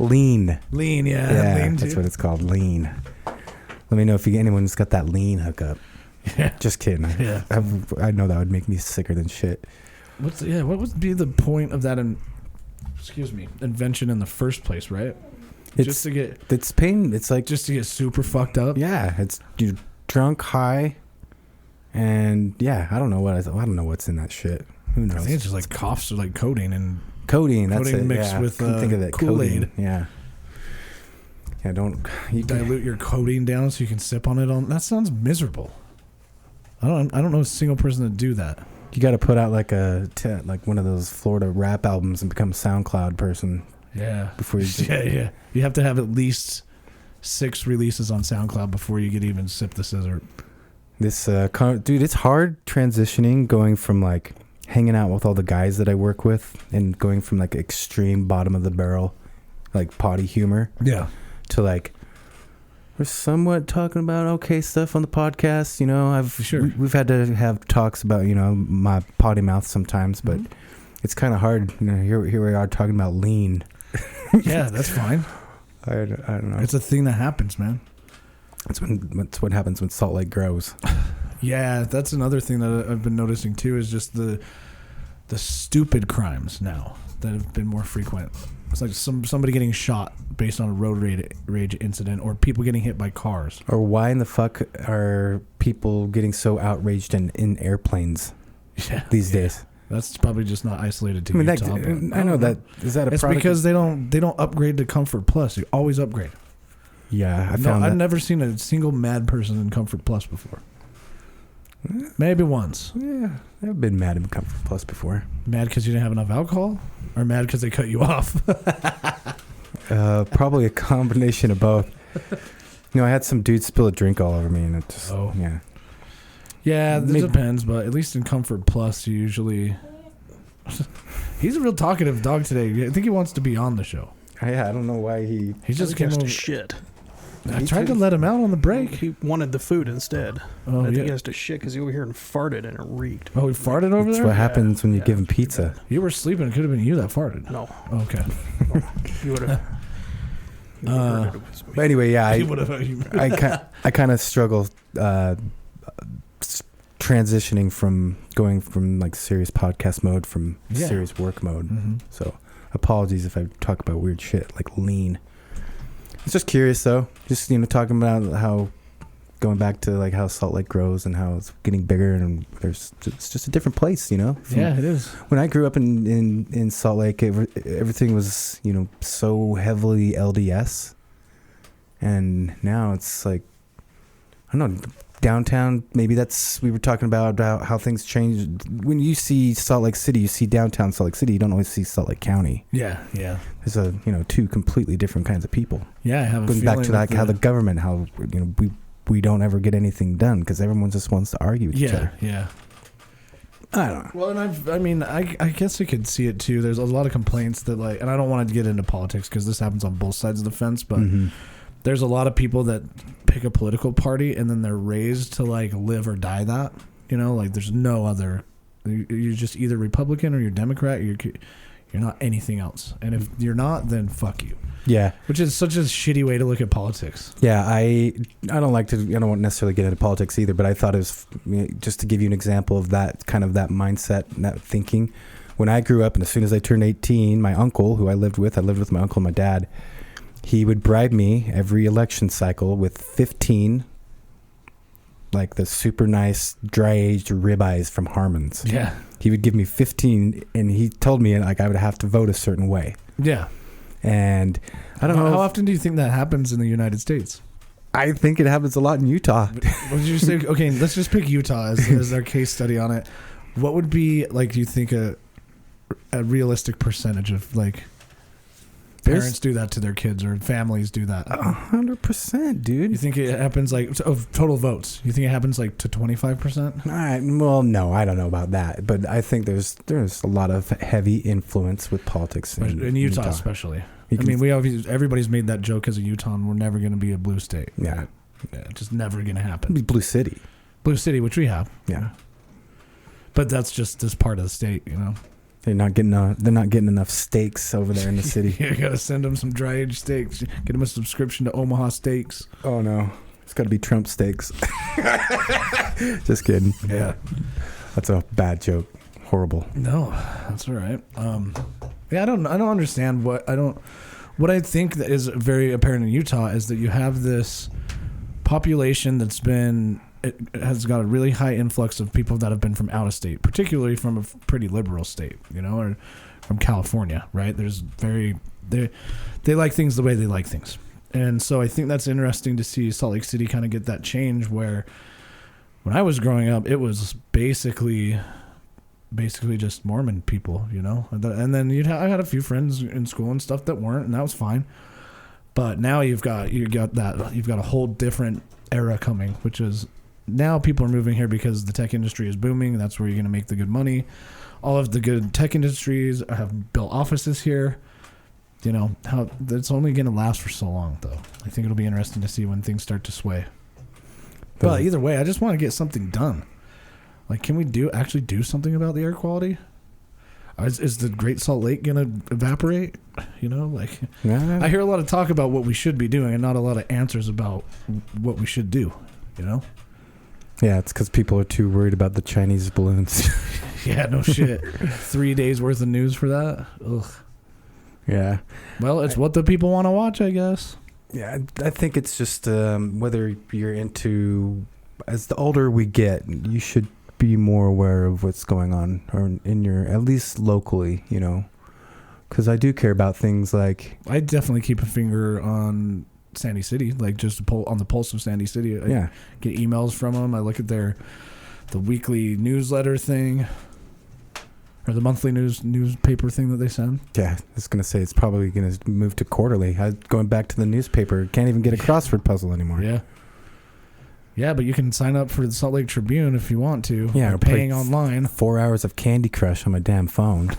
Lean. Lean, yeah. Yeah, Lean that's too. what it's called. Lean. Let me know if anyone's got that lean hookup. Yeah. Just kidding. Yeah. I know that would make me sicker than shit. What would be the point of that invention in the first place, right? Just to get super fucked up. Yeah, it's you're drunk, high, and yeah, I don't know what's in that shit. Who knows? I think it's just like coughs or like codeine and codeine. That's codeine it. mixed Yeah. with Couldn't think of that. Kool-Aid. Codeine. Yeah. Yeah. You dilute your codeine down so you can sip on it. That sounds miserable. I don't know a single person that do that. You got to put out like like one of those Florida rap albums and become a SoundCloud person. Yeah. Before you. Yeah. You have to have at least 6 releases on SoundCloud before you could even sip the scissor. This dude, it's hard transitioning, going from like hanging out with all the guys that I work with and going from like extreme bottom of the barrel, like potty humor, to like we're somewhat talking about okay stuff on the podcast. We've had to have talks about my potty mouth sometimes, but it's kind of hard. Here we are talking about lean. Yeah, that's fine. I don't know. It's a thing that happens, man. That's what happens when Salt Lake grows. Yeah, that's another thing that I've been noticing too, is just the stupid crimes now that have been more frequent. It's like somebody getting shot based on a road rage incident, or people getting hit by cars. Or why in the fuck are people getting so outraged in airplanes these days? That's probably just not isolated to Utah. I know that. Is that a it's product? because they don't upgrade to Comfort Plus. You always upgrade. Yeah, I've never seen a single mad person in Comfort Plus before. Maybe once. Yeah, I've been mad at Comfort Plus before. Mad because you didn't have enough alcohol, or mad because they cut you off? Probably a combination of both. I had some dude spill a drink all over me, and it just Yeah, it depends, but at least in Comfort Plus, you usually. He's a real talkative dog today. I think he wants to be on the show. I don't know why he just came over. Shit. I tried to let him out on the break. He wanted the food instead. Oh, I think he has to shit because he over here and farted and it reeked. Oh, he farted over That's there? what happens when you give him pizza. You were sleeping. It could have been you that farted. No. Okay. You would have. But anyway, yeah, I kind of struggle transitioning from going from like serious podcast mode from serious work mode. Mm-hmm. So apologies if I talk about weird shit like lean. I was just curious though, just talking about how going back to like how Salt Lake grows and how it's getting bigger, and it's just a different place, Yeah, it is. When I grew up in Salt Lake, everything was so heavily LDS, and now it's like, I don't know, downtown. Maybe we were talking about how things changed. When you see Salt Lake City, you see downtown Salt Lake City. You don't always see Salt Lake County. Yeah. There's two completely different kinds of people. Yeah, I have a Going feeling back to like how the government, how we don't ever get anything done because everyone just wants to argue with each other. Yeah. I don't know. Well, and I guess I could see it too. There's a lot of complaints that and I don't want to get into politics because this happens on both sides of the fence, but there's a lot of people that pick a political party and then they're raised to like live or die that. Like there's no other. You're just either Republican or you're Democrat. You're not anything else. And if you're not, then fuck you. Yeah. Which is such a shitty way to look at politics. Yeah, I don't want necessarily get into politics either, but I thought it was just to give you an example of that kind of that mindset and that thinking. When I grew up, and as soon as I turned 18, my uncle, who I lived with my uncle and my dad, he would bribe me every election cycle with 15 like the super nice dry-aged ribeyes from Harmon's. Yeah. He would give me 15, and he told me like I would have to vote a certain way. Yeah. And I don't know. How often do you think that happens in the United States? I think it happens a lot in Utah. What did you say? Okay, let's just pick Utah as our case study on it. What would be like? Do you think a realistic percentage of like parents do that to their kids or families do that? 100%, dude. You think it happens like of total votes? You think it happens like to 25%? Well, no, I don't know about that, but I think there's a lot of heavy influence with politics in Utah, especially. Everybody's made that joke as a Utah, and we're never going to be a blue state. Yeah, just never going to happen. It'd be Blue City, which we have. Yeah, but that's just this part of the state, They're not getting enough steaks over there in the city. You gotta send them some dry-aged steaks. Get them a subscription to Omaha Steaks. Oh no, it's got to be Trump steaks. Just kidding. Yeah, that's a bad joke. Horrible. No, that's all right. I don't understand what I think that is very apparent in Utah is that you have this population it has got a really high influx of people that have been from out of state, particularly from a pretty liberal state, or from California, right? They like things the way they like things. And so I think that's interesting to see Salt Lake City kind of get that change where when I was growing up, it was basically just Mormon people, and then I had a few friends in school and stuff that weren't, and that was fine. But now you've got a whole different era coming, which is now people are moving here because the tech industry is booming. And that's where you're going to make the good money. All of the good tech industries have built offices here. How it's only going to last for so long, though. I think it'll be interesting to see when things start to sway. But either way, I just want to get something done. Like, can we actually do something about the air quality? Is the Great Salt Lake going to evaporate? I hear a lot of talk about what we should be doing and not a lot of answers about what we should do, Yeah, it's because people are too worried about the Chinese balloons. Yeah, no shit. 3 days worth of news for that? Ugh. Yeah. Well, it's what the people want to watch, I guess. Yeah, I think it's just whether you're into. As the older we get, you should be more aware of what's going on, or in your, at least locally, you know. Because I do care about things like. I definitely keep a finger on Sandy City, like just on the pulse of Sandy City. I get emails from them. I look at the weekly newsletter thing, or the monthly newspaper thing that they send. Yeah, I was gonna say it's probably gonna move to quarterly. Going back to the newspaper, can't even get a crossword puzzle anymore. Yeah. Yeah, but you can sign up for the Salt Lake Tribune if you want to. Yeah, paying online. 4 hours of Candy Crush on my damn phone.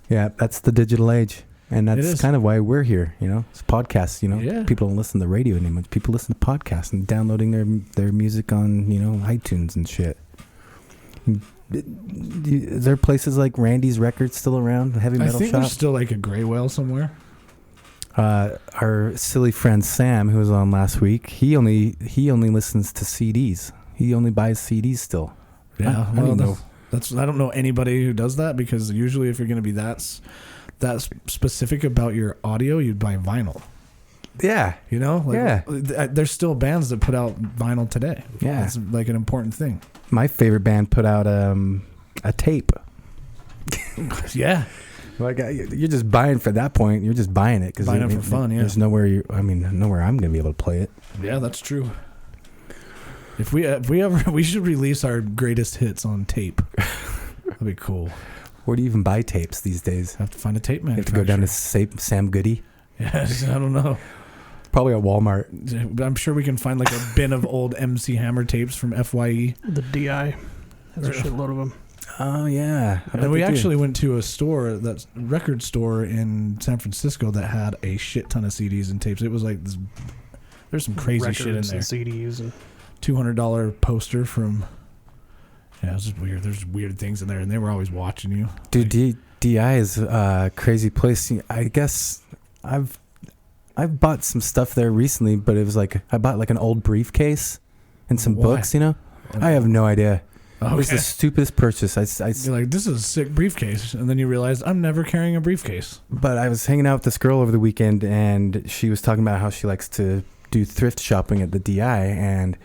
Yeah, that's the digital age. And that's kind of why we're here, you know. It's podcasts, you know. Yeah. People don't listen to the radio anymore. People listen to podcasts and downloading their music on, you know, iTunes and shit. Is there places like Randy's Records still around? The heavy metal I think shop? there's still like a Gray Whale somewhere. Our silly friend Sam, who was on last week, he only listens to CDs. He only buys CDs still. Yeah, I don't know. I don't know anybody who does that, because usually if you're going to be that specific about your audio, you'd buy vinyl. Yeah, you know, there's still bands that put out vinyl today. Yeah, it's like an important thing. My favorite band put out a tape. Yeah. Like you're just buying for that point. You're just buying it because buying it for fun. Yeah. There's nowhere nowhere I'm gonna be able to play it. Yeah, that's true. If we ever, we should release our greatest hits on tape. That'd be cool. Where do you even buy tapes these days? Have to find a tape You have manufacturer. to go down to Sam Goody. Yes, I don't know. Probably at Walmart. I'm sure we can find like a bin of old MC Hammer tapes from FYE. The DI. There's a shitload of them. Oh yeah. And we actually went to a store, that record store in San Francisco, that had a shit ton of CDs and tapes. It was like this, there's some crazy Records shit in there. And CDs and $200 poster from. Yeah, it was just weird. There's weird things in there, and they were always watching you. Dude, DI is a crazy place. I guess I've bought some stuff there recently, but it was like I bought like an old briefcase and some books. You know, I have no idea. Okay. It was the stupidest purchase. You're like, this is a sick briefcase, and then you realize I'm never carrying a briefcase. But I was hanging out with this girl over the weekend, and she was talking about how she likes to do thrift shopping at the DI, and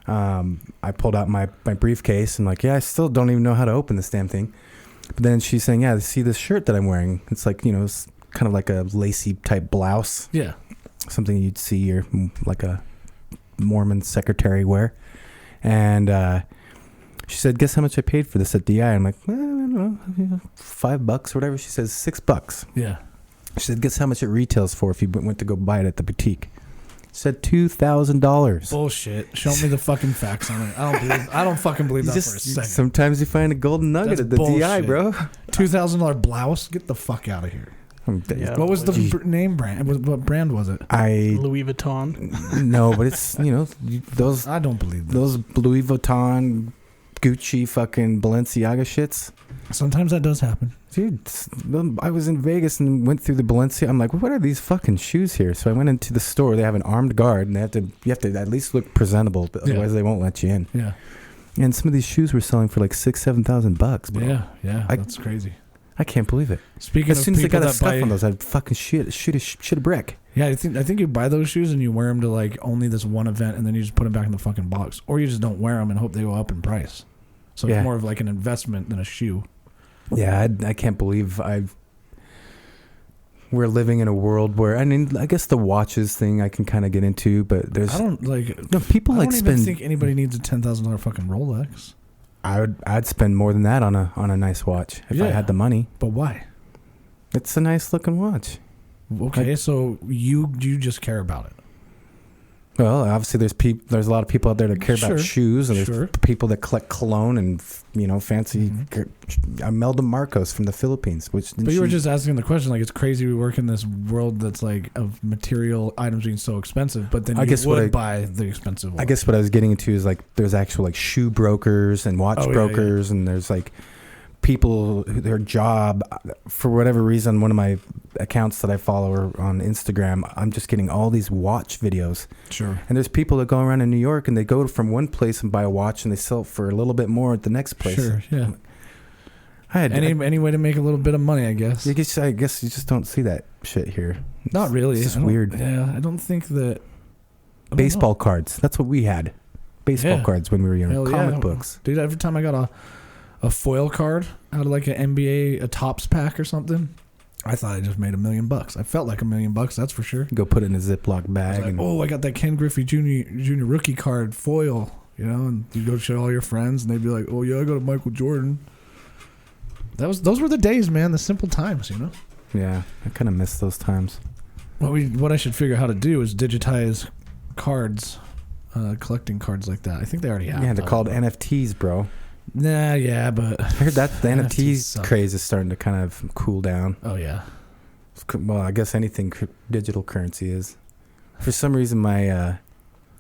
I pulled out my briefcase and like, yeah, I still don't even know how to open this damn thing. But then she's saying, yeah, see this shirt that I'm wearing? It's like, you know, it's kind of like a lacy type blouse. Yeah. Something you'd see or like a Mormon secretary wear. And she said, guess how much I paid for this at DI? I'm like, I don't know, $5 or whatever. She says $6. Yeah. She said, guess how much it retails for if you went to go buy it at the boutique? Said $2,000. Bullshit. Show me the fucking facts on it. I don't fucking believe that for a second. Sometimes you find a golden nugget at the DI, bro. $2,000 blouse? Get the fuck out of here. Yeah, what was the name brand? What brand was it? Louis Vuitton. No, but it's, you know, those. I don't believe those Louis Vuitton, Gucci, fucking Balenciaga shits. Sometimes that does happen. Dude, I was in Vegas and went through the Balenciaga. I'm like, what are these fucking shoes here? So I went into the store. They have an armed guard, and you have to at least look presentable, but otherwise they won't let you in. Yeah. And some of these shoes were selling for like $6,000-$7,000, bro. Yeah, that's crazy. I can't believe it. Speaking as of soon as I got a that scuff on those, I'd fucking shoot a brick. Yeah, I think you buy those shoes and you wear them to like only this one event, and then you just put them back in the fucking box, or you just don't wear them and hope they go up in price. So it's more of like an investment than a shoe. Yeah, I can't believe we're living in a world where, I mean, I guess the watches thing I can kind of get into, but there's people like spend. I don't even think anybody needs a $10,000 fucking Rolex. I'd spend more than that on a nice watch if I had the money. But why? It's a nice looking watch. Okay, so you just care about it. Well, obviously there's a lot of people out there that care about shoes, and there's people that collect cologne and, you know, fancy. Imelda Marcos from the Philippines, but you were just asking the question, like, it's crazy we work in this world that's like of material items being so expensive, but then you would buy the expensive one. I guess what I was getting into is like there's actual like shoe brokers and watch brokers, and there's like people, their job, for whatever reason, one of my accounts that I follow on Instagram, I'm just getting all these watch videos. Sure. And there's people that go around in New York and they go from one place and buy a watch and they sell it for a little bit more at the next place. Sure, yeah. any way to make a little bit of money, I guess. I guess you just don't see that shit here. Not really. It's just weird. Yeah, I don't think that. Baseball cards. That's what we had. Baseball cards when we were younger. Comic books. Dude, every time I got a foil card out of like an NBA, a Topps pack or something, I thought I just made $1 million. I felt like $1 million, that's for sure. Go put it in a Ziploc bag. I got that Ken Griffey Jr. rookie card foil, and you go show all your friends, and they'd be like, "Oh yeah, I got a Michael Jordan." Those were the days, man. The simple times, Yeah, I kind of miss those times. What I should figure out how to do is digitize cards, collecting cards like that. I think they already have. Yeah, they're called NFTs, bro. Nah, yeah, but I heard that the NFTs NFT craze is starting to kind of cool down. Oh yeah. Well, I guess anything digital currency is. For some reason, I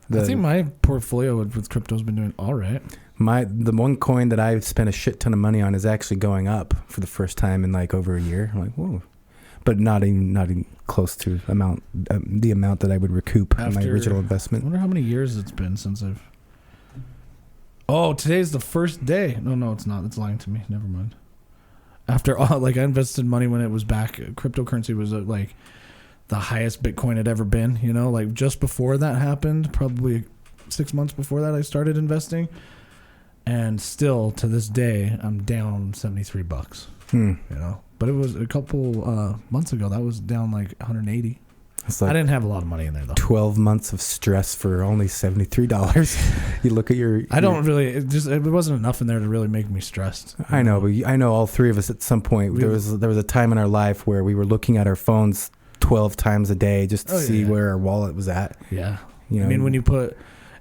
think my portfolio with crypto's been doing all right. The one coin that I spent a shit ton of money on is actually going up for the first time in like over a year. I'm like, whoa. But not even close to the amount that I would recoup on my original investment. I wonder how many years it's been since I've... Oh, today's the first day. No, it's not. It's lying to me. Never mind. After all, like I invested money when it was back. Cryptocurrency was like the highest Bitcoin had ever been. Like just before that happened, probably 6 months before that, I started investing. And still to this day, I'm down $73. But it was a couple months ago. That was down like 180. I didn't have a lot of money in there though. 12 months of stress for only $73. You look at your. I don't really. It wasn't enough in there to really make me stressed. I know, but I know all three of us at some point. There was a time in our life where we were looking at our phones 12 times a day just to see where our wallet was at. Yeah. I mean, when you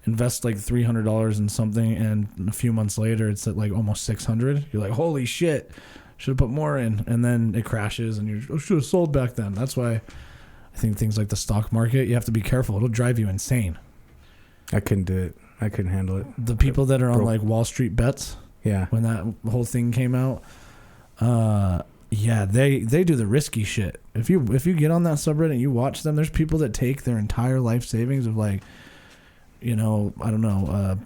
invest like $300 in something, and a few months later it's at like almost $600. You're like, holy shit, should have put more in, and then it crashes, and you should have sold back then. That's why I think things like the stock market, you have to be careful. It'll drive you insane. I couldn't do it. I couldn't handle it. The people that are on like Wall Street Bets, when that whole thing came out, they do the risky shit. If you get on that subreddit and you watch them, there's people that take their entire life savings of like, I don't know,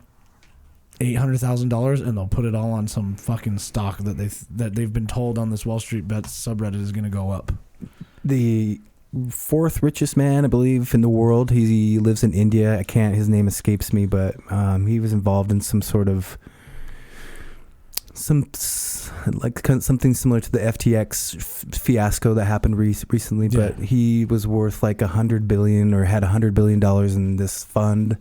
$800,000, and they'll put it all on some fucking stock that they've been told on this Wall Street Bets subreddit is going to go up. The fourth richest man, I believe, in the world. He lives in India. His name escapes me, but he was involved in some sort of something similar to the FTX fiasco that happened recently. Yeah. But he was worth like $100 billion, or had $100 billion in this fund.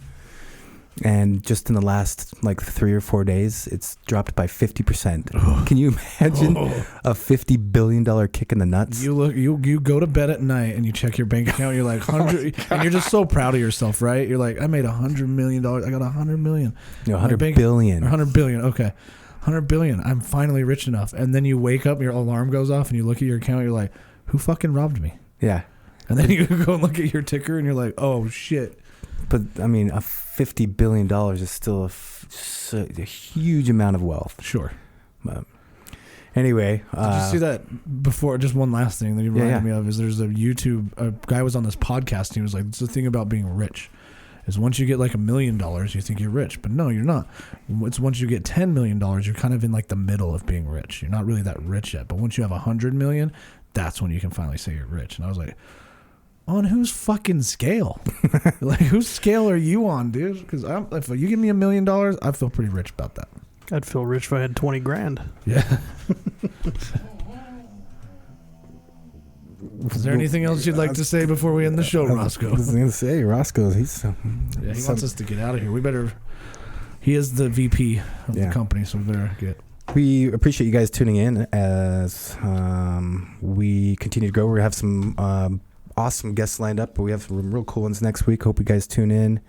And just in the last like 3 or 4 days, it's dropped by 50%. Can you imagine a $50 billion kick in the nuts? You go to bed at night and you check your bank account. You're like and you're just so proud of yourself, right? You're like, I made $100 million. I got $100 million. No, $100 billion. $100 billion. Okay, $100 billion. I'm finally rich enough. And then you wake up, your alarm goes off, and you look at your account. You're like, who fucking robbed me? Yeah. And then you go and look at your ticker, and you're like, oh shit. But I mean, a $50 billion is still a huge amount of wealth. Sure. But anyway. Did you see that before? Just one last thing that you reminded me of is there's a guy was on this podcast, and he was like, it's the thing about being rich is once you get like $1 million, you think you're rich. But no, you're not. It's once you get $10 million, you're kind of in like the middle of being rich. You're not really that rich yet. But once you have $100 million, that's when you can finally say you're rich. And I was like, on whose fucking scale? Like, whose scale are you on, dude? Because if you give me $1 million, I feel pretty rich about that. I'd feel rich if I had 20 grand. Yeah. Is there anything else you'd like to say before we end the show, Roscoe? I was going to say, Roscoe, he wants us to get out of here. He is the VP of the company, so we better get. We appreciate you guys tuning in as we continue to grow. We have some awesome guests lined up, but we have some real cool ones next week. Hope you guys tune in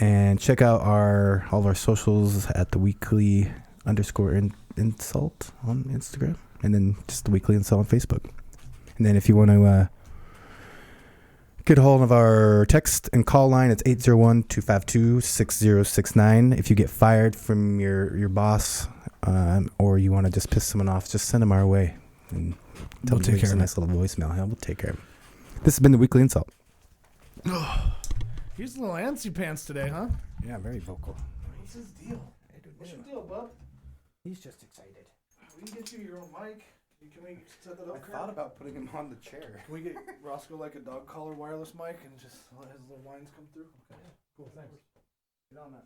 and check out all of our socials at the weekly _InSalt on Instagram, and then just the weekly InSalt on Facebook. And then if you want to get a hold of our text and call line, it's 801-252-6069. If you get fired from your boss, or you want to just piss someone off, just send them our way and we'll take care of a nice little voicemail. We'll take care of it. This has been the Weekly InSalt. He's a little antsy pants today, huh? Yeah, very vocal. What's his deal? What's your deal, bub? He's just excited. We can get you your own mic. Can we set that up? I thought about putting him on the chair. Can we get Roscoe like a dog collar wireless mic and just let his little lines come through? Okay. Cool. Thanks. Get on that.